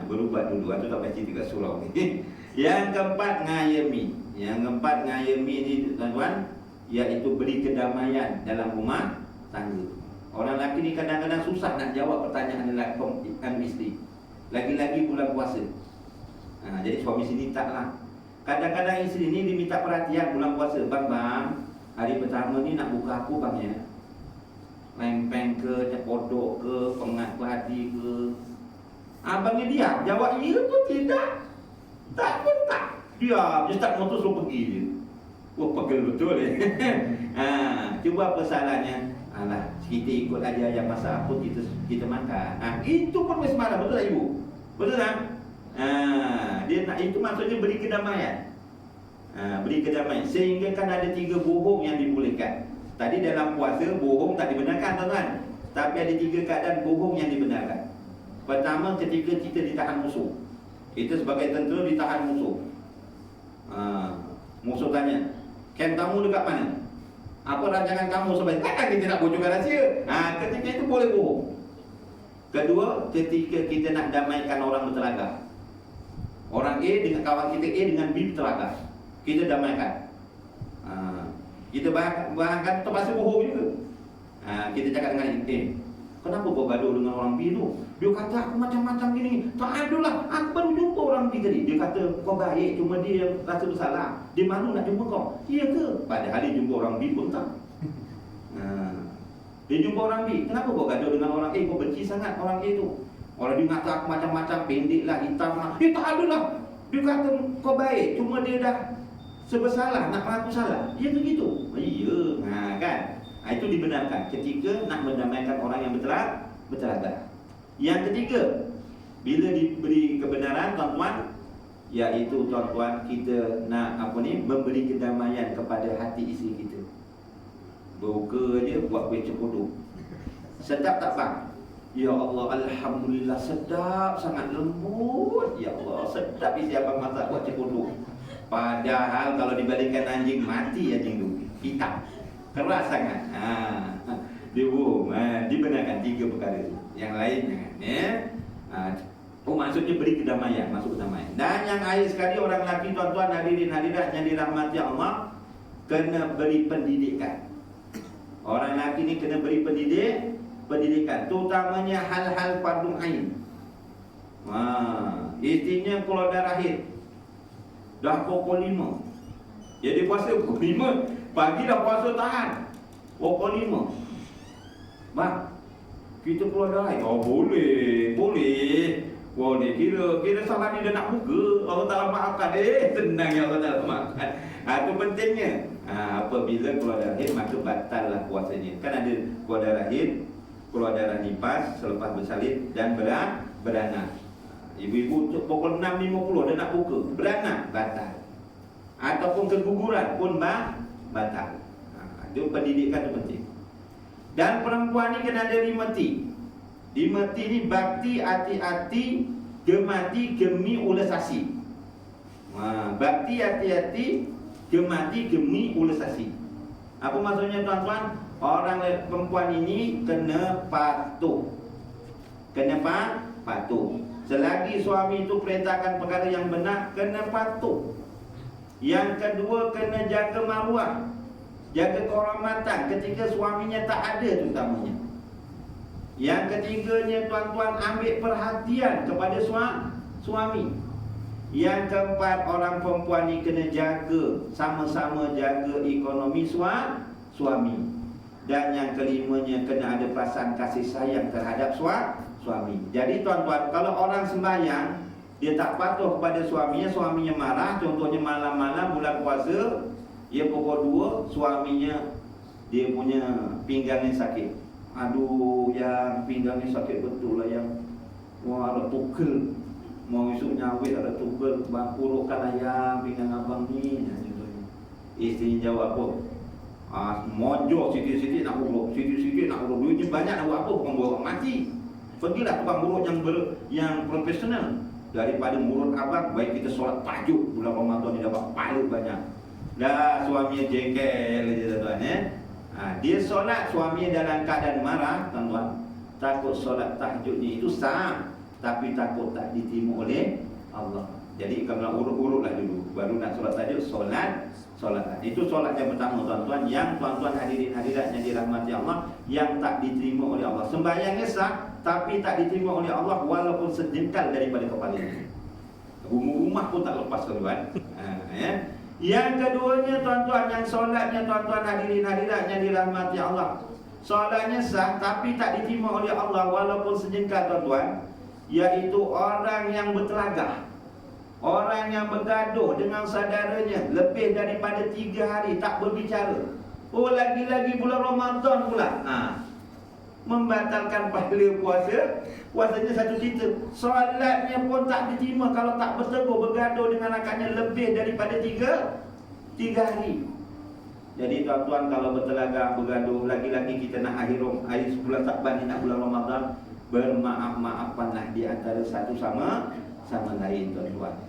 Berubat dulu, itu tak pasti 3 surau ni. Yang keempat ngayemi. Yang keempat ngayemi ni tuan-tuan, iaitu beri kedamaian dalam rumah tangga. Orang lelaki ni kadang-kadang susah nak jawab pertanyaan lelaki isteri. Lagi-lagi bulan puasa. Jadi suami sini taklah. Kadang-kadang isteri ni diminta perhatian bulan puasa. Bang, hari pertama ni nak buka apa bang ya? Lempeng ke, cepodok ke, pengat ke hati ke? Abangnya dia jawab ya tu tidak. Tak pun tak. Dia start motor suruh pergi je. Wah, pegel betul cuba apa salahnya? Alah, kita ikut aja yang masak apa kita makan. Itu pun mesti marah, betul tak ibu? Betul tak? Dia nak, itu maksudnya beri kedamaian. Beri kedamaian sehingga kan ada 3 bohong yang dibolehkan. Tadi dalam puasa bohong tak dibenarkan tuan-tuan. Tapi ada 3 keadaan bohong yang dibenarkan. Pertama, ketika kita ditahan musuh. Kita sebagai tentera ditahan musuh. Musuh tanya, "Kem kamu dekat mana? Apa rancangan kamu?" Takkan kita nak bocorkan rahsia. Ketika itu boleh bohong. Kedua, ketika kita nak damaikan orang bertelagah. Orang A dengan kawan kita A dengan B bertelagah, kita damaikan. Kita bahangkan terpaksa bohong juga. Kita cakap dengan A, kenapa kau gaduh dengan orang B tu? Dia kata aku macam-macam gini. Tak adalah, aku baru jumpa orang B tadi. Dia kata kau baik, cuma dia yang rasa bersalah. Dia malu nak jumpa kau. Iya ke? Padahal dia jumpa orang B pun tak. Dia jumpa orang B, kenapa kau gaduh dengan orang A? Kau benci sangat orang A tu. Orang dia kata aku macam-macam, pendek lah, hitam lah. Tak adalah. Dia kata kau baik, cuma dia dah sebersalah, nak mengaku salah. Iya ke gitu? Iya, kan? Itu dibenarkan ketika nak mendamaikan orang yang bertelagah. Yang ketiga, bila diberi kebenaran tuan-tuan, iaitu tuan-tuan kita nak memberi kedamaian kepada hati isteri kita. Buka je buat kuih cempodo. Sedap tak bang? Ya Allah, alhamdulillah sedap sangat, lembut. Ya Allah, sedap isteri abang masak buat cempodo. Padahal kalau dibalikan anjing, mati anjing tu. Hitam, keras sangat. Dibenarkan 3 perkara itu. Yang lainnya maksudnya beri kedamaian, masuk kedamaian. Dan yang akhir sekali, orang lelaki tuan-tuan hadirin hadirat yang dirahmati Allah, kena beri pendidikan. Orang lelaki ni kena beri pendidikan, terutamanya hal-hal fardu ain. Istrinya keluar darah haid, dah pukul 5. Jadi puasa pukul 5, pagi dah puasa tahan. Pukul 5. Bang, kita keluar darah haid. Oh boleh. Kira salah ni dah nak buka. Allah Ta'ala maafkan. Tenang ya Allah Ta'ala maafkan. Itu pentingnya. Apabila keluar darah haid, maka batallah puasanya. Kan ada keluar darah haid, keluar darah nifas selepas bersalin dan beranak. Ibu-ibu pukul 6.50 dah nak buka, beranak, batal. Ataupun keguguran pun batal. Itu pendidikan itu penting. Dan perempuan ni kena ada 5 T. 5 T ni bakti, hati-hati, gemati, gemi, ulasasi. Bakti, hati-hati, gemati, gemi, ulasasi. Apa maksudnya tuan-tuan? Orang perempuan ini kena patuh. Kena patuh. Selagi suami itu perintahkan perkara yang benar, kena patuh. Yang kedua, kena jaga maruah, jaga kehormatan ketika suaminya tak ada terutamanya. Yang ketiganya tuan-tuan, ambil perhatian kepada suami. Yang keempat, orang perempuan ni kena jaga, sama-sama jaga ekonomi suami. Dan yang kelimanya, kena ada perasaan kasih sayang terhadap suami. Jadi tuan-tuan, kalau orang sembahyang, dia tak patuh kepada suaminya marah. Contohnya malam-malam bulan puasa, dia pukul 2, suaminya dia punya pinggangnya sakit. Aduh, yang pinggangnya sakit betul lah yang. Wah, ada tukel. Mau esok nyawit ada tukel, kurukkan ayam pinggang abang ni. Isteri jawab apa? Monjok sikit-sikit nak urut, sikit-sikit nak urut. Duitnya banyak nak buat apa? Bukan buat mati. Pergilah tukang urut yang profesional. Daripada murut abang, baik kita solat tahajud bulan Ramadan ni dapat pahala banyak. Dah suaminya jengkel je tuan-tuan dia solat, suaminya dalam keadaan marah tuan-tuan. Takut solat tahajud ni itu sah, tapi takut tak diterima oleh Allah. Jadi kalau urut-urutlah dulu, baru nak solat tahajud, solat. Itu solat yang pertama tuan-tuan, yang tuan-tuan hadirin hadirat yang dirahmati Allah, yang tak diterima oleh Allah. Sembahyangnya sah, tapi tak diterima oleh Allah walaupun sejengkal daripada kepalanya. Rumah pun tak lepas tuan-tuan. Yang keduanya tuan-tuan, yang solatnya tuan-tuan hadirin hadirat yang dirahmati Allah, solatnya sah tapi tak diterima oleh Allah walaupun sejengkal tuan-tuan, iaitu orang yang bertelagah, orang yang bergaduh dengan saudaranya lebih daripada 3 hari tak berbicara. Lagi-lagi bulan Ramadan pula. Membatalkan pahala puasanya satu cerita. Solatnya pun tak diterima kalau tak bertegur, bergaduh dengan rakannya lebih daripada 3 hari. Jadi tuan-tuan, kalau bertelagah, bergaduh, lagi-lagi kita nak akhir bulan Sa'ban ni, nak bulan Ramadan, bermaaf-maafanlah di antara satu sama lain tuan-tuan.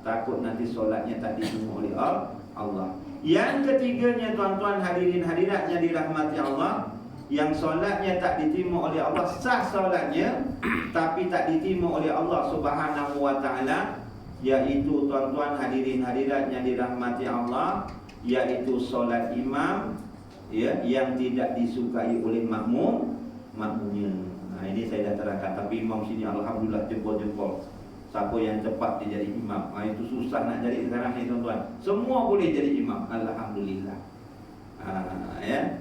Takut nanti solatnya tak diterima oleh Allah. Yang ketiganya tuan-tuan hadirin hadirat yang dirahmati Allah, yang solatnya tak diterima oleh Allah, sah solatnya tapi tak diterima oleh Allah Subhanahu wa taala, iaitu tuan-tuan hadirin hadirat yang dirahmati Allah, iaitu solat imam ya, yang tidak disukai oleh makmumnya. Nah, ini saya dah terangkan, tapi imam sini alhamdulillah jempol-jempol. Siapa yang cepat dia jadi imam. Itu susah nak jadi sekarang ni tuan-tuan. Semua boleh jadi imam, alhamdulillah. Ya.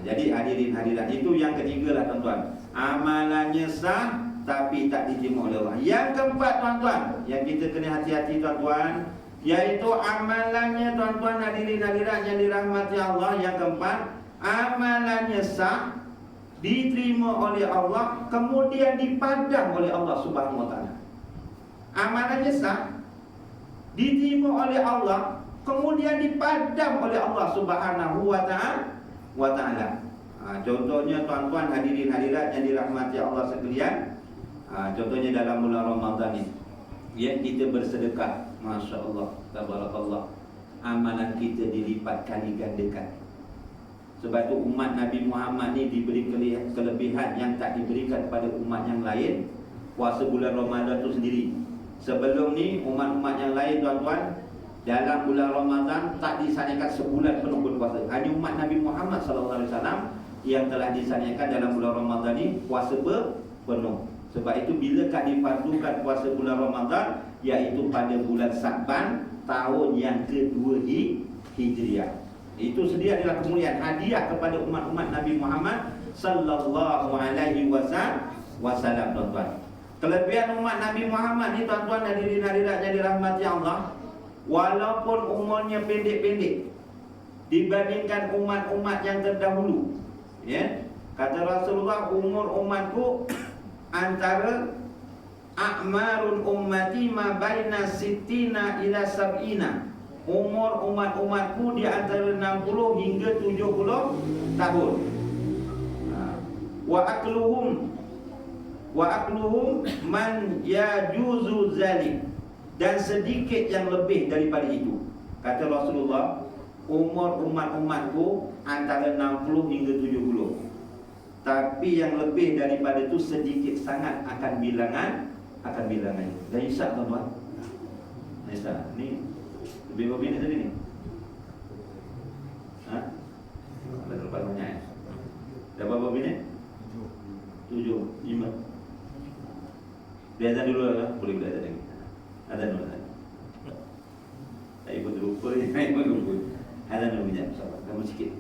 Jadi hadirin hadirat, itu yang ketiga lah tuan-tuan. Amalannya sah tapi tak diterima oleh Allah. Yang keempat tuan-tuan, yang kita kena hati-hati tuan-tuan, iaitu amalannya tuan-tuan hadirin hadirat yang dirahmati Allah. Yang keempat, amalannya sah, diterima oleh Allah, kemudian dipandang oleh Allah Subhanahu wa taala. Amalannya sah, diterima oleh Allah, kemudian dipandang oleh Allah Subhanahu wa taala. Contohnya tuan-tuan hadirin hadirat yang dirahmati Allah sekalian, contohnya dalam bulan Ramadan ini, ya, kita bersedekah, masya-Allah, tabarakallah, amalan kita dilipat kali gandakan. Sebab itu umat Nabi Muhammad ni diberi kelebihan yang tak diberikan pada umat yang lain. Puasa bulan Ramadan tu sendiri. Sebelum ni umat-umat yang lain tuan-tuan, dalam bulan Ramadan tak disaniakan sebulan penuh berpuasa. Hanya umat Nabi Muhammad sallallahu alaihi wasallam yang telah disaniakan dalam bulan Ramadan ni puasa penuh. Sebab itu bilakah difardukan puasa bulan Ramadan, iaitu pada bulan Sa'ban tahun yang kedua Hijriah. Itu sedia adalah kemuliaan hadiah kepada umat-umat Nabi Muhammad sallallahu alaihi wasallam tuan-tuan. Kelebihan umat Nabi Muhammad ni tuan-tuan hadirin hadirat yang dirahmati Allah, walaupun umurnya pendek-pendek dibandingkan umat-umat yang terdahulu, ya, kata Rasulullah, umur umatku antara a'marun ummati ma baina sittina ila sab'ina. Umur umat-umatku di antara 60 hingga 70 tahun. Wa akluhum man yajuzu zalik, dan sedikit yang lebih daripada itu. Kata Rasulullah, umur umat-umatku antara 60 hingga 70. Tapi yang lebih daripada itu sedikit sangat akan bilangan. Dah hisap tuan-tuan? Dah hisap. Ni lebih berapa minit tadi ni? Dah lepas banyak. Dah berapa minit? 7, 5. Belajar dulu lah, boleh belajar lagi. Ada dulu lagi. Saya pun terlupa. Ada dulu minyak, insyaAllah. Kamu sikit.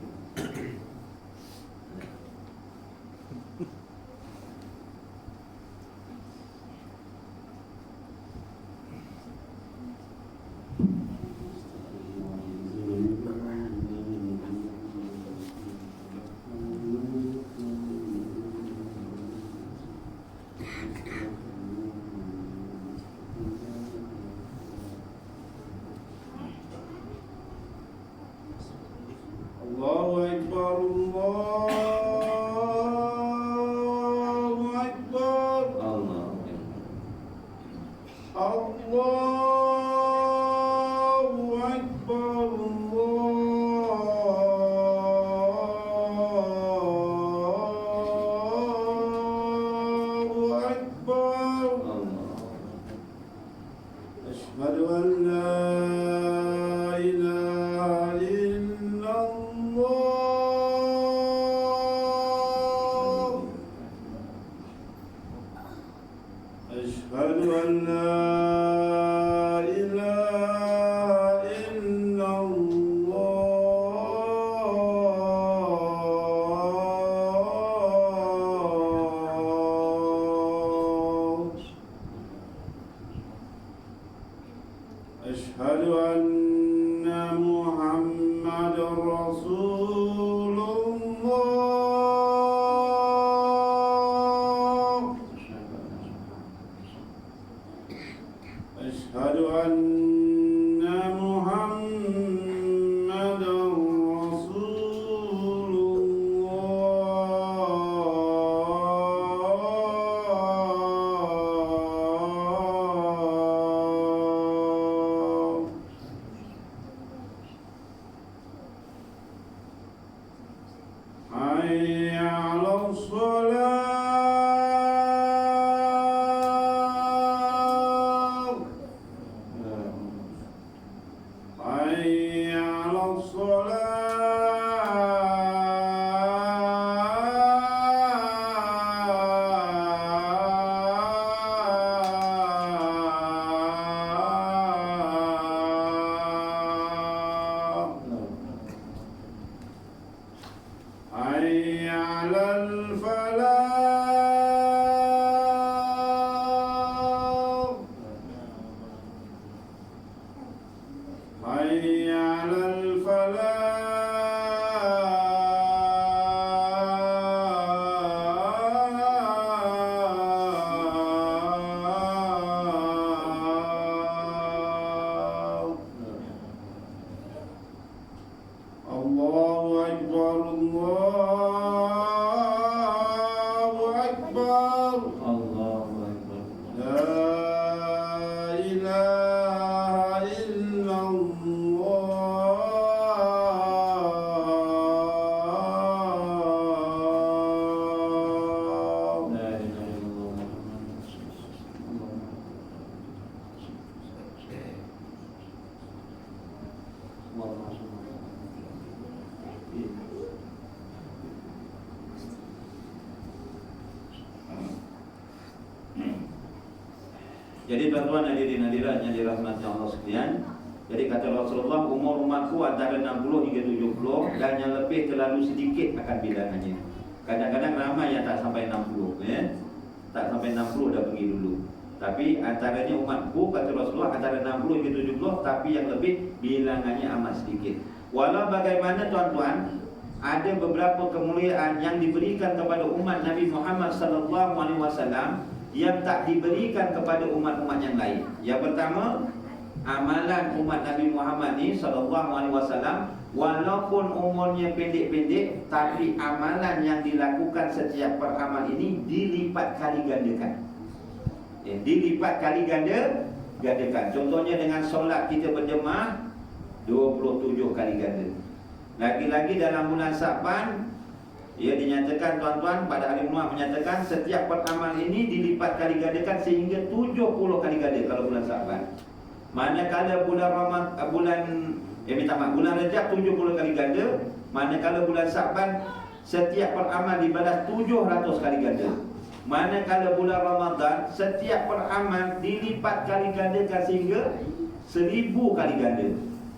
'alal falah. Hayya 'alal falah. Allahu Akbar, Allahu Akbar. Allahu Akbar. La ilaha illallah. La ilaha illallah. Jadi tuan-tuan hadirin hadirat yang dirahmati Allah sekalian, jadi kata Rasulullah, umur umatku antara 60 hingga 70 dan yang lebih terlalu sedikit akan bilangannya. Kadang-kadang ramai yang tak sampai 60, tak sampai 60 dah pergi dulu. Tapi antaranya umatku kata Rasulullah antara 60 hingga 70, tapi yang lebih bilangannya amat sedikit. Walau bagaimana tuan-tuan, ada beberapa kemuliaan yang diberikan kepada umat Nabi Muhammad sallallahu alaihi wasallam yang tak diberikan kepada umat-umat yang lain. Yang pertama, amalan umat Nabi Muhammad ni sallallahu alaihi wasallam walaupun umurnya pendek-pendek, tapi amalan yang dilakukan setiap peramal ini dilipat kali gandakan. Dilipat kali gandakan. Contohnya dengan solat kita berjemaah 27 kali ganda. Lagi-lagi dalam bulan Sa'ban, ia dinyatakan tuan-tuan, pada Alim Nuah menyatakan setiap peramal ini dilipat kali gandakan sehingga 70 kali ganda kalau bulan Sa'ban. Manakala bulan bulan Rajab 70 kali ganda, manakala bulan Sa'ban setiap peramal dibalas 700 kali ganda. Manakala bulan Ramadan setiap peramal dilipat kali gandakan sehingga 1000 kali ganda.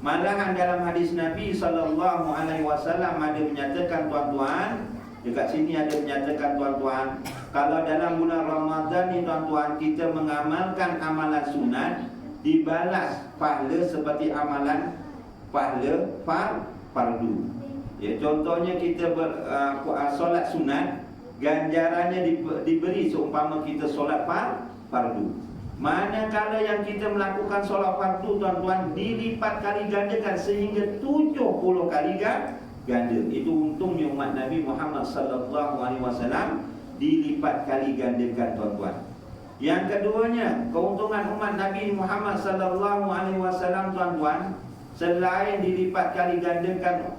Malahan dalam hadis Nabi sallallahu alaihi wasallam ada menyatakan tuan-tuan, dekat sini ada menyatakan tuan-tuan, kalau dalam bulan Ramadan ni tuan-tuan kita mengamalkan amalan sunat, dibalas pahala seperti amalan pahala fardu. Ya, contohnya kita solat sunat, ganjarannya diberi seumpama kita solat fardu. Manakala yang kita melakukan solat fardu tuan-tuan dilipat kali gandakan sehingga 70 kali ganda. Itu untungnya umat Nabi Muhammad sallallahu alaihi wasallam dilipat kali gandakan tuan-tuan. Yang keduanya, keuntungan umat Nabi Muhammad sallallahu alaihi wasallam tuan-tuan, selain dilipat kali gandakan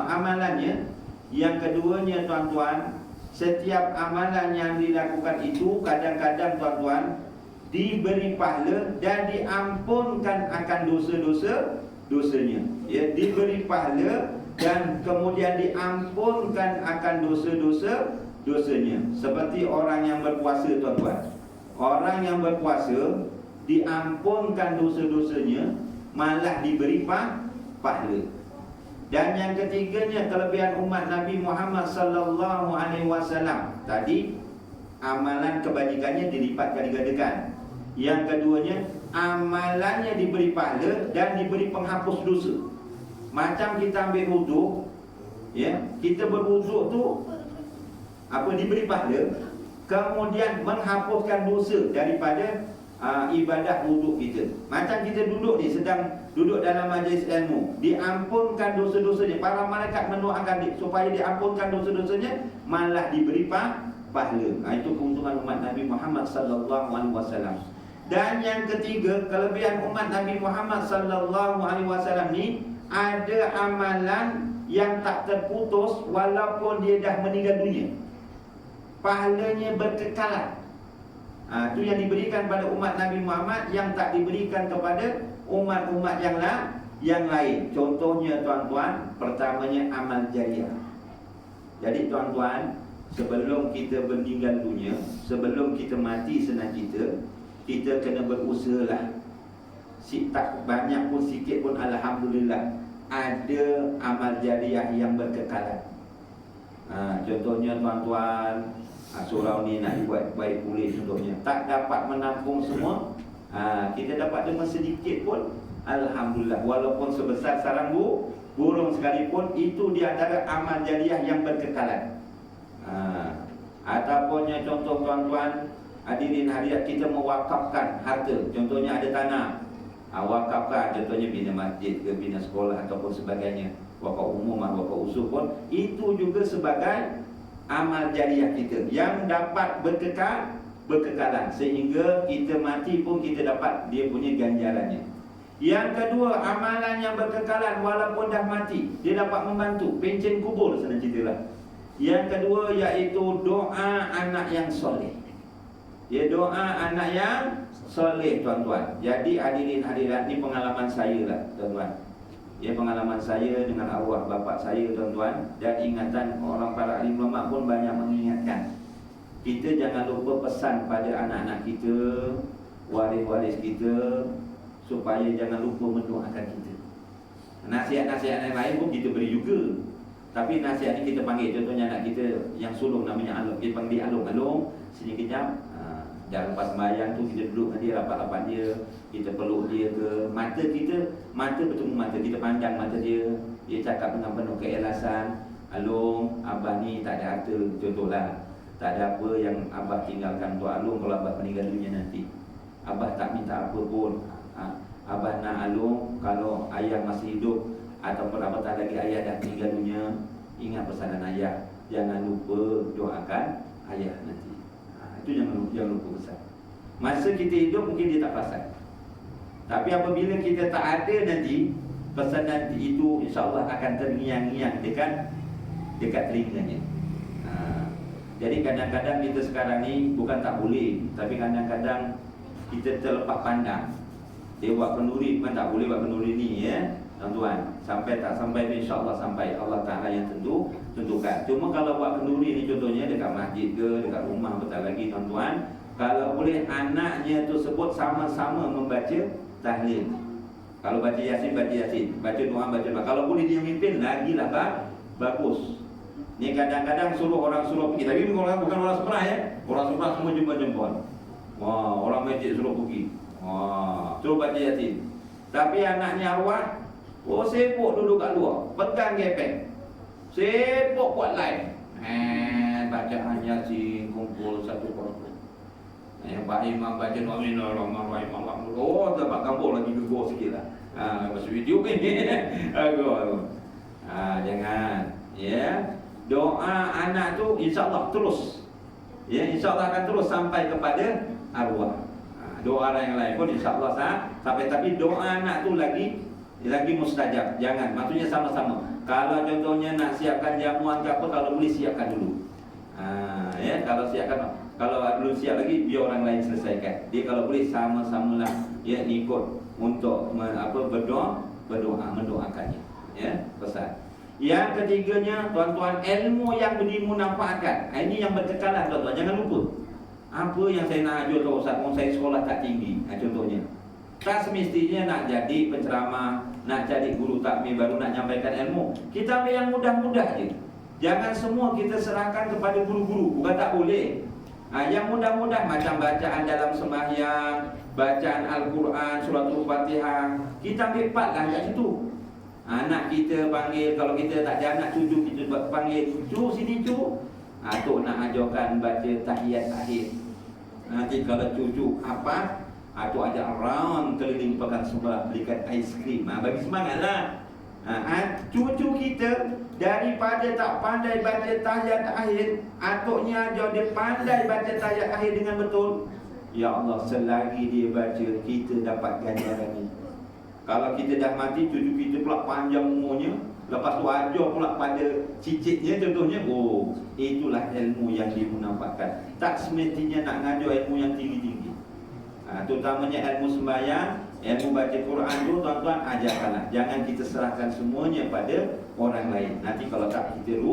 amalannya, yang keduanya tuan-tuan, setiap amalan yang dilakukan itu kadang-kadang tuan-tuan diberi pahala dan diampunkan akan dosa-dosanya. Ya, diberi pahala dan kemudian diampunkan akan dosa-dosanya. Seperti orang yang berpuasa tuan-tuan. Orang yang berpuasa diampunkan dosa-dosanya, malah diberi pahala. Dan yang ketiganya, kelebihan umat Nabi Muhammad sallallahu alaihi wasallam. Tadi amalan kebajikannya dilipat kali gandakan. Yang keduanya, amalannya diberi pahala dan diberi penghapus dosa. Macam kita ambil wuduk, ya, kita berwuduk tu diberi pahala, kemudian menghapuskan dosa daripada ibadah wuduk kita. Macam kita duduk ni, sedang duduk dalam majlis ilmu, diampunkan dosa-dosanya. Para malaikat mendoakan supaya diampunkan dosa-dosanya, malah diberi pahala. Itu keuntungan umat Nabi Muhammad sallallahu alaihi wasallam. Dan yang ketiga, kelebihan umat Nabi Muhammad sallallahu alaihi wasallam ni, ada amalan yang tak terputus walaupun dia dah meninggal dunia. Pahalanya berkekalan. Itu yang diberikan pada umat Nabi Muhammad yang tak diberikan kepada umat-umat yang lain. Contohnya tuan-tuan, pertamanya amal jariah. Jadi tuan-tuan, sebelum kita meninggal dunia, sebelum kita mati senang kita kena berusahalah. Tak banyak pun, sikit pun, alhamdulillah, ada amal jariah yang berkekalan. Contohnya tuan-tuan, surau ni nak dibuat baik pulih contohnya, tak dapat menampung semua. Kita dapat dengan sedikit pun, alhamdulillah. Walaupun sebesar sarang burung sekalipun, itu di antara amal jariah yang berkekalan. Ataupun contoh tuan-tuan hadirin hadirat, kita mewakafkan harta. Contohnya ada tanah, wakafkan, contohnya bina masjid ke, bina sekolah ataupun sebagainya, wakaf umum atau wakaf usul pun, itu juga sebagai amal jariah kita yang dapat berkekalan, sehingga kita mati pun kita dapat dia punya ganjarannya. Yang kedua, amalan yang berkekalan walaupun dah mati, dia dapat membantu pencen kubur, senang ceritalah. Yang kedua iaitu doa anak yang soleh. Dia doa anak yang soleh, tuan-tuan. Jadi hadirin hadirat, ni pengalaman saya lah, tuan-tuan. Ya, pengalaman saya dengan arwah bapa saya, tuan-tuan, dan ingatan orang para alim ulama pun banyak mengingatkan. Kita jangan lupa pesan pada anak-anak kita, waris-waris kita, supaya jangan lupa mendoakan kita. Nasihat-nasihat yang lain pun kita beri juga, tapi nasihat ni kita panggil, contohnya anak kita yang sulung namanya Alung, kita panggil Alung, sini kejap. Jangan lepas sembahyang tu kita duduk dengan dia, rapat-rapat dia, kita peluk dia ke mata kita, mata bertemu mata, kita pandang mata dia, dia cakap dengan penuh keikhlasan, Alung, abah ni tak ada harta, contohlah, tak ada apa yang abah tinggalkan untuk Alung kalau abah meninggal dunia nanti. Abah tak minta apa pun. Abah nak Alung kalau ayah masih hidup ataupun apatah lagi ayah dah meninggal dunia, ingat pesanan ayah, jangan lupa doakan ayah nanti. Itu jangan lupa pesan. Masa kita hidup mungkin dia tak perasan, tapi apabila kita tak ada nanti, pesanan itu insya-Allah akan terngiang-ngiang dekat telinganya. Jadi kadang-kadang kita sekarang ni bukan tak boleh, tapi kadang-kadang kita terlepas pandang. Dia buat kenduri kan tak boleh buat kenduri ni, ya tuan-tuan. Sampai tak sampai, insya-Allah sampai, Allah Ta'ala yang tentukan. Cuma kalau buat kenduri ni contohnya dekat masjid ke, dekat rumah, betul lagi tuan-tuan, kalau boleh anaknya tu sebut sama-sama membaca tahlil. Kalau baca Yasin, baca doa, baca doa. Kalau boleh dia mimpin, lagilah bagus. Ni kadang-kadang orang suruh pergi, tapi bukan orang seberah, ya. Orang seberah semua jempol. Wah, orang masjid suruh pergi. Wah, suruh baca Yasin. Tapi anaknya arwah, sibuk duduk kat luar, pegang gepeng, sibuk buat live. Bacaan Yasin kumpul satu kelompok. Yang Pak Imam baca Bismillahirrahmanirrahim. Dapat gambar lagi gegor sikit lah. Pasal video kan ni. Jangan. Ya. Doa anak tu insya-Allah terus. Ya, insya-Allah akan terus sampai kepada arwah. Doa yang lain pun insya-Allah sampai, tapi doa anak tu lagi mustajab. Jangan, maksudnya sama-sama. Kalau contohnya nak siapkan jamuan ke apa, kalau boleh siapkan dulu. Ya, kalau belum siap lagi, biar orang lain selesaikan. Dia kalau boleh sama-samalah, ya, ikut untuk berdoa, mendoakannya. Ya, pesan. Yang ketiganya, tuan-tuan, ilmu yang dimanfaatkan. Ini yang berkekalan, tuan-tuan, jangan lupa. Apa yang saya nak ajar ke Ustaz, saya sekolah tak tinggi, contohnya. Tak semestinya nak jadi penceramah, nak jadi guru takmir baru nak nyampaikan ilmu. Kita ambil yang mudah-mudah je. Jangan semua kita serahkan kepada guru-guru, bukan tak boleh. Yang mudah-mudah macam bacaan dalam sembahyang, bacaan Al-Quran, suratul Fatihah, kita ambil part lah kat situ. Anak kita panggil, kalau kita tak ada anak cucu, kita panggil, cucu sini cu. Tok nak ajarkan baca tahiyat akhir. Nanti kalau cucu apa, Tok ajak round keliling pekan sebelah, belikan aiskrim. Bagi semangatlah. Cucu kita daripada tak pandai baca tahiyat akhir, Toknya ajar dia pandai baca tahiyat akhir dengan betul. Ya Allah, selagi dia baca, kita dapat ganjaran ni. Kalau kita dah mati, cucu kita pula panjang umurnya, lepas tu ajar pula pada cicitnya contohnya, itulah ilmu yang dimanfaatkan. Tak semestinya nak ngajar ilmu yang tinggi-tinggi. Terutamanya ilmu sembahyang, ilmu baca Quran tu, tuan-tuan, ajarkanlah. Jangan kita serahkan semuanya pada orang lain. Nanti kalau tak, kita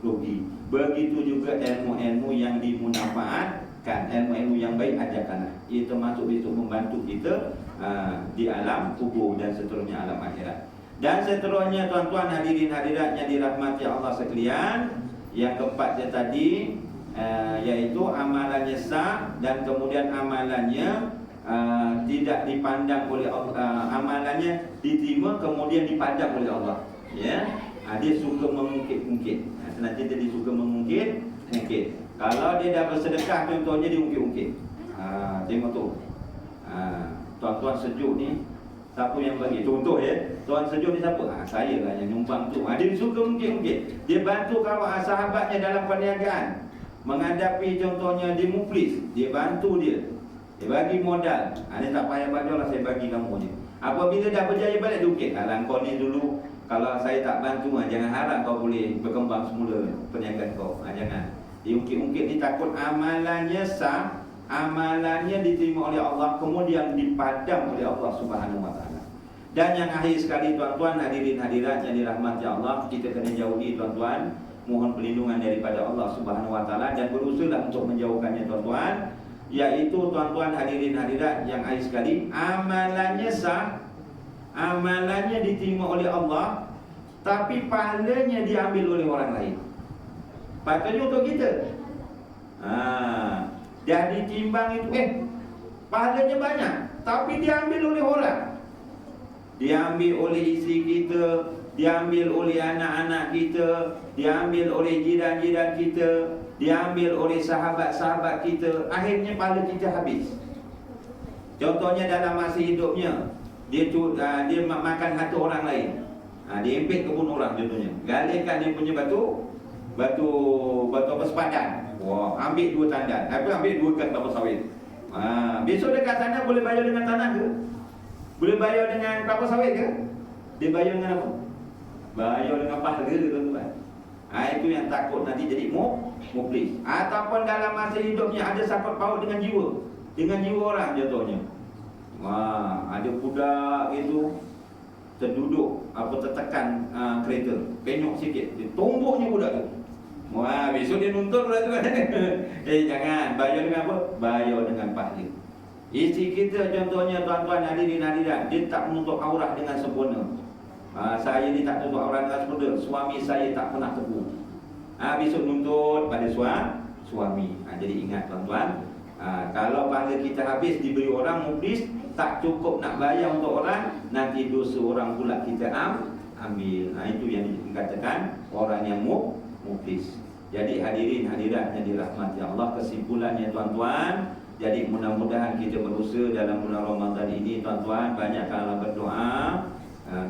rugi. Begitu juga ilmu-ilmu yang dimanfaatkan, ilmu-ilmu yang baik, ajarkanlah. Ia termasuk itu membantu kita di alam kubur dan seterusnya alam akhirat. Dan seterusnya, tuan-tuan hadirin hadirat yang dirahmati Allah sekalian, Yang keempatnya tadi iaitu amalannya sah dan kemudian amalannya tidak dipandang oleh Allah, amalannya diterima kemudian dipandang oleh Allah. Ya, dia suka mengungkit-ungkit. Nanti dia suka mengungkit-ungkit. Kalau dia dah bersedekah contohnya dia ungkit-ungkit. Tengok tu. Tuan-tuan sejuk ni siapa yang bagi? Contoh ya, tuan sejuk ni siapa? Saya lah yang nyumbang tu. Dia suka mungkin-mungkin. Dia bantu kawan sahabatnya dalam perniagaan. Menghadapi contohnya dia muflis, dia bantu dia. Dia bagi modal. Dia tak payah baju lah, saya bagi kamu je. Apabila dah berjaya balik dia ukit. Kau ni dulu kalau saya tak bantu, jangan harap kau boleh berkembang semula perniagaan kau. Jangan. Dia ungkit-ungkit ni takut amalannya sah, amalannya diterima oleh Allah, kemudian dipadam oleh Allah Subhanahu wa taala. Dan yang akhir sekali tuan-tuan, hadirin hadirat yang dirahmati Allah, kita kena jauhi tuan-tuan, mohon perlindungan daripada Allah Subhanahu wa taala dan berusahalah untuk menjauhkannya tuan-tuan. Yaitu tuan-tuan hadirin hadirat yang akhir sekali, amalannya sah, amalannya diterima oleh Allah, tapi pahalanya diambil oleh orang lain. Patutnya untuk kita. Dah ditimbang itu, pahalanya banyak, tapi diambil oleh orang. Diambil oleh isteri kita, diambil oleh anak-anak kita, diambil oleh jiran-jiran kita, diambil oleh sahabat-sahabat kita. Akhirnya pahala kita habis. Contohnya dalam masa hidupnya, dia makan harta orang lain. Dia impit kebun orang contohnya. Galikan dia punya batu apa sepadan. Wah, ambil 2 tandan. Ambil 2 kat kelapa sawit. Besok dekat sana boleh bayar dengan tanah ke? Boleh bayar dengan kelapa sawit ke? Dia bayar dengan apa? Bayar dengan pahala tuan-tuan. Itu yang takut nanti jadi muflis. Ataupun dalam masa hidupnya ada sangkut paut dengan jiwa orang contohnya. Ada budak itu terduduk tertekan kereta, penyok sikit, dia tomboknya budak tu. Besok dia nuntut budak tu kan. Jangan, bayar dengan apa? Bayar dengan pahala. Isteri kita contohnya tuan-tuan hadirin hadirat, dia tak menutup aurat dengan sempurna. Saya ni tak tutup aurat dengan sempurna, suami saya tak pernah tegur. Besok nuntut pada suami. Jadi ingat tuan-tuan, kalau pahala kita habis diberi orang muflis, tak cukup nak bayar untuk orang, nanti dosa orang pula kita ambil. Itu yang dikatakan orang yang muflis. Jadi hadirin hadirat yang dirahmati Allah, kesimpulannya tuan-tuan, jadi mudah-mudahan kita berusaha dalam bulan Ramadan ini tuan-tuan, banyakkanlah berdoa,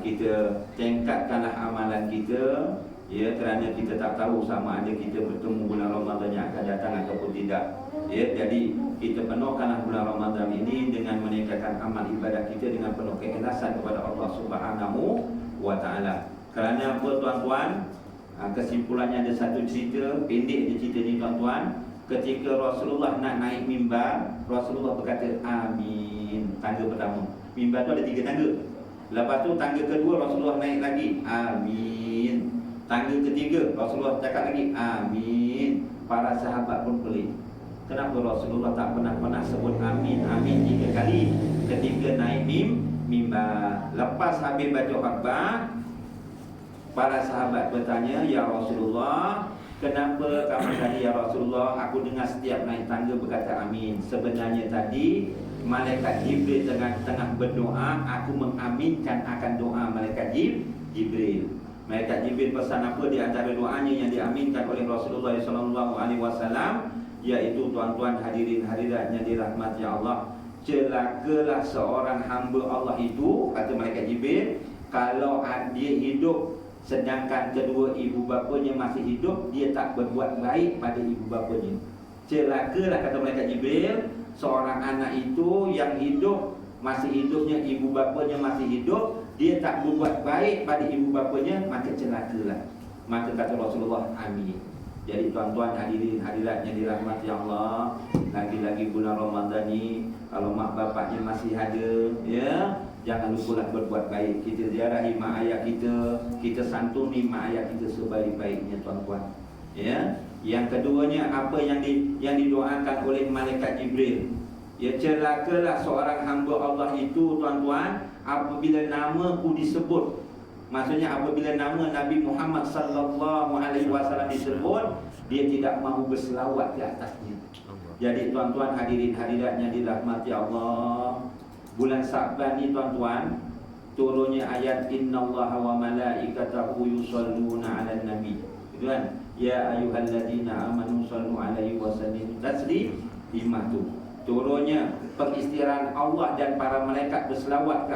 kita tingkatkanlah amalan kita, ya, kerana kita tak tahu sama ada kita bertemu bulan Ramadan yang akan datang ataupun tidak. Ya, jadi kita penuhkanlah bulan Ramadan ini dengan meningkatkan amal ibadah kita dengan penuh keikhlasan kepada Allah Subhanahu wa taala. Kerana apa tuan-tuan? Kesimpulannya ada satu cerita, pendek je cerita ni tuan-tuan. Ketika Rasulullah nak naik mimbar, Rasulullah berkata amin. Tangga pertama, mimbar tu ada 3 tangga. Lepas tu tangga kedua Rasulullah naik lagi, amin. Tangga ketiga Rasulullah cakap lagi, amin. Para sahabat pun pelik, kenapa Rasulullah tak pernah sebut amin 3 kali ketika naik mimbar. Lepas habis baca khutbah, para sahabat bertanya, ya Rasulullah, kenapa kamu tadi ya Rasulullah, aku dengar setiap naik tangga berkata amin. Sebenarnya tadi malaikat Jibril tengah berdoa, aku mengaminkan akan doa malaikat Jibril. Malaikat Jibril pesan apa di antara doanya yang diaminkan oleh Rasulullah SAW, yaitu tuan-tuan hadirin hadirat yang dirahmati Allah, celakalah seorang hamba Allah itu, kata malaikat Jibril, kalau dia hidup sedangkan kedua ibu bapanya masih hidup, dia tak berbuat baik pada ibu bapanya. Celakalah, kata malaikat Jibril, seorang anak itu yang hidup, masih hidupnya ibu bapanya masih hidup, dia tak berbuat baik pada ibu bapanya, maka celakalah. Maka kata Rasulullah, amin. Jadi tuan-tuan hadirin hadirat yang dirahmati Allah, lagi-lagi bulan Ramadan ni, kalau mak bapaknya masih ada, ya, jangan lupalah berbuat baik. Kita ziarahi mak ayah kita santuni mak ayah kita sebaik-baiknya tuan-tuan. Ya. Yang keduanya apa yang didoakan oleh malaikat Jibril. Ya, celakalah seorang hamba Allah itu tuan-tuan apabila namaku disebut, Maksudnya apabila nama Nabi Muhammad sallallahu alaihi wasallam disebut, dia tidak mahu berselawat di atasnya. Jadi tuan-tuan hadirin hadiratnya dirahmati Allah, bulan Sa'ban ni tuan-tuan, turunnya ayat innallaha wa malaikatahu yusholluna 'alan nabi. Itu kan? Ya ayyuhalladzina amanu shallu 'alaihi wa sallimu taslima. Turunnya pengistighfaran Allah dan para malaikat berselawat ke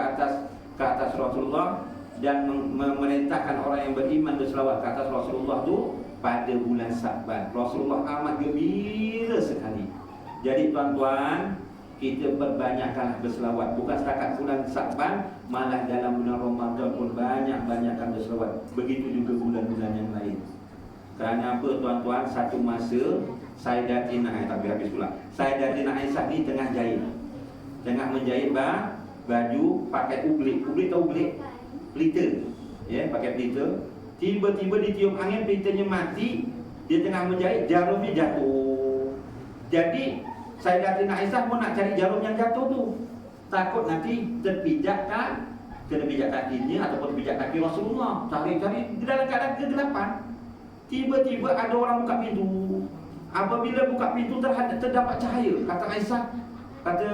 atas Rasulullah, dan memerintahkan orang yang beriman berselawat ke atas Rasulullah tu pada bulan Sa'ban. Rasulullah amat gembira sekali. Jadi tuan-tuan, kita perbanyakkanlah berselawat. Bukan setakat bulan Sa'ban, malah dalam bulan Ramadan pun banyak-banyakkan berselawat. Begitu juga bulan-bulan yang lain. Kerana apa tuan-tuan? Satu masa Sayyidatina habis pula. Sayyidatina Aisyah ni tengah jahit. Tengah menjahit baju pakai ublik. Ublik tahu ublik? Pelita. Ya, pakai pelita. Tiba-tiba ditiup angin, pelitanya mati. Dia tengah menjahit, jarumnya jatuh. Jadi Sayyidatina Aisyah pun nak cari jarum yang jatuh tu. Takut nanti terpijak kakinya ataupun terpijak kaki Rasulullah. Cari-cari dalam keadaan kegelapan. Tiba-tiba ada orang buka pintu. Apabila buka pintu terdapat cahaya. Kata Aisyah, kata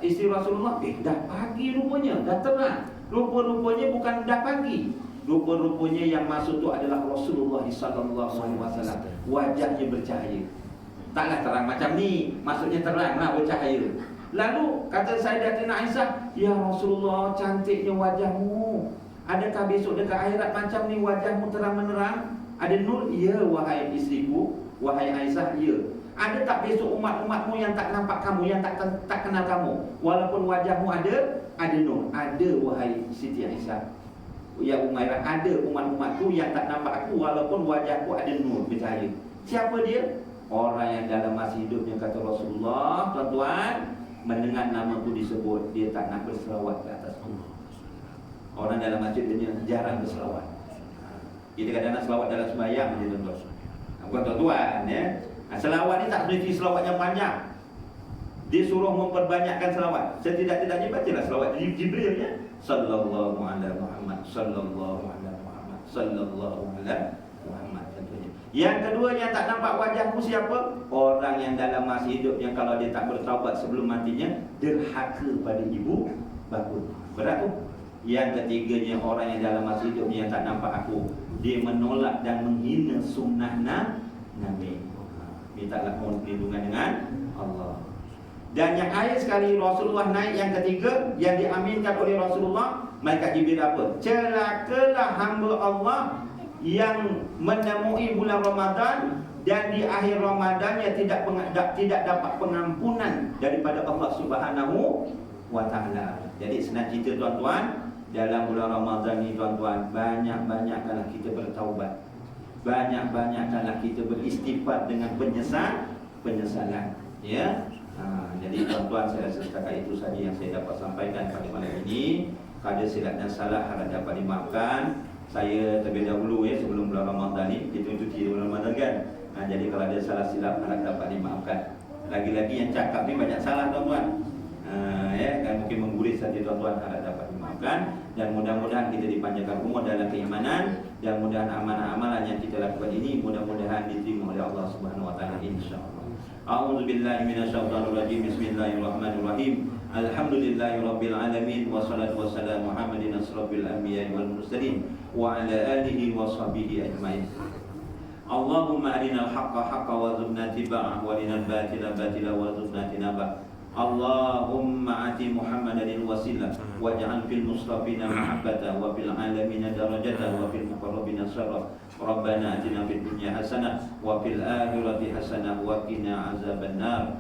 isteri Rasulullah, dah pagi rupanya, dah terang. Rupa-rupanya bukan dah pagi. Rupa-rupanya yang masuk tu adalah Rasulullah sallallahu alaihi wasallam. Wajahnya bercahaya. Taklah terang macam ni, maksudnya terang lah, bercahaya. Lalu kata Sayyidatina Aisyah, ya Rasulullah, cantiknya wajahmu. Adakah besok dekat akhirat macam ni wajahmu terang menerang? Ada nur? Ya wahai isteriku, wahai Aisyah, ya. Ada tak besok umat-umatmu yang tak nampak kamu, yang tak kenal kamu, walaupun wajahmu ada nur? Ada wahai Siti Aisyah, ya Umairah, ada umat-umatku yang tak nampak aku, walaupun wajahku ada nur, bercahaya. Siapa dia? Orang yang dalam masa hidupnya, kata Rasulullah, tuan-tuan, mendengar nama tu disebut, dia tak nak berselawat ke atas Allah. Orang dalam masjid dia jarang berselawat. Kita kadang-kadang selawat dalam sembahyang je tuan-tuan. Bukan tuan-tuan ya. Selawat ni tak mesti selawat yang panjang. Dia suruh memperbanyakkan selawat. Setidak-tidaknya bacalah selawat Jibril ya. Sallallahu ala Muhammad, sallallahu ala Muhammad, sallallahu ala Muhammad. Contohnya. Yang kedua, yang tak nampak wajahku siapa? Orang yang dalam masa hidupnya kalau dia tak bertaubat sebelum matinya, derhaka pada ibu bapa. Berat tu. Yang ketiganya, orang yang dalam masa hidupnya yang tak nampak aku, dia menolak dan menghina sunnah Nabi. Mintalah mohon perlindungan dengan Allah. Dan yang akhir sekali Rasulullah naik yang ketiga, yang diaminkan oleh Rasulullah, malaikat Jibril apa? Celakalah hamba Allah yang menemui bulan Ramadan dan di akhir Ramadannya tidak dapat pengampunan daripada Allah Subhanahu wa taala. Jadi senang cerita tuan-tuan, dalam bulan Ramadan ni tuan-tuan, banyak-banyakkanlah kita bertaubat. Banyak-banyakkanlah kita beristighfar dengan penyesalan. Ya. Jadi tuan-tuan, saya rasa setakat itu saja yang saya dapat sampaikan pada malam ini. Kada silap dan salah harap dapat dimaafkan. Saya terlebih dahulu ya, sebelum bulan Ramadan ni, kita cuti bulan Ramadan kan. Jadi kalau ada salah silap harap dapat dimaafkan. Lagi-lagi yang cakap ni banyak salah tuan-tuan. Ya, kan mungkin mengguris saja tuan-tuan, harap dapat dimaafkan. Dan mudah-mudahan kita dipanjangkan umur dalam keimanan, dan mudah-mudahan amalan-amalan yang kita lakukan ini mudah-mudahan diterima oleh Allah Subhanahu wa taala insyaallah. A'udzubillahi minasyaitonirrajim. Bismillahirrahmanirrahim. Alhamdulillahirabbil alamin, wassalatu wassalamu Muhammadin asrofil anbiya'i wal mursalin wa ala alihi wa sahbihi ajmain. Allahumma arinal haqqa haqqa warzuqna tiba'ah, wa arinal batila batila warzuqna tinabah. Allahumma ati Muhammadan wasilah waj'al fil mustafina mahabbata wa fil alamina darajata wa fil muqarrabina syaraf. Rabbana atina fid dunya hasanah wa fil akhirati hasanah wa qina azabannar.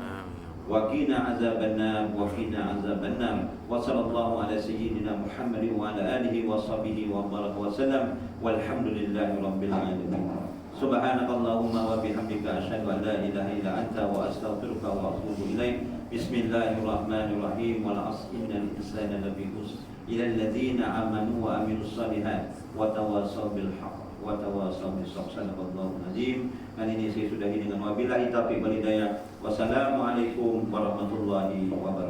Wa qina azabannar wa qina azabannar. Wa sallallahu ala sayyidina Muhammadin wa ala alihi wa sahbihi wa baraka wa sallam. Walhamdulillahi rabbil alamin. Subhanakallahumma wa bihamdika asyhadu an la ilaha illa anta wa astaghfiruka wa atubu ilaik. Bismillahirrahmanirrahim. Wal 'asri innal insana lafi khusr illa alladziina amanu wa 'amilus shalihat wa tawassaw bil haqq wa tawassaw bis sabr. Sadaqallahul azim. Dan ini saya sudahi dengan wabillahi taufiq wal hidayah. Wassalamualaikum warahmatullahi wabarakatuh.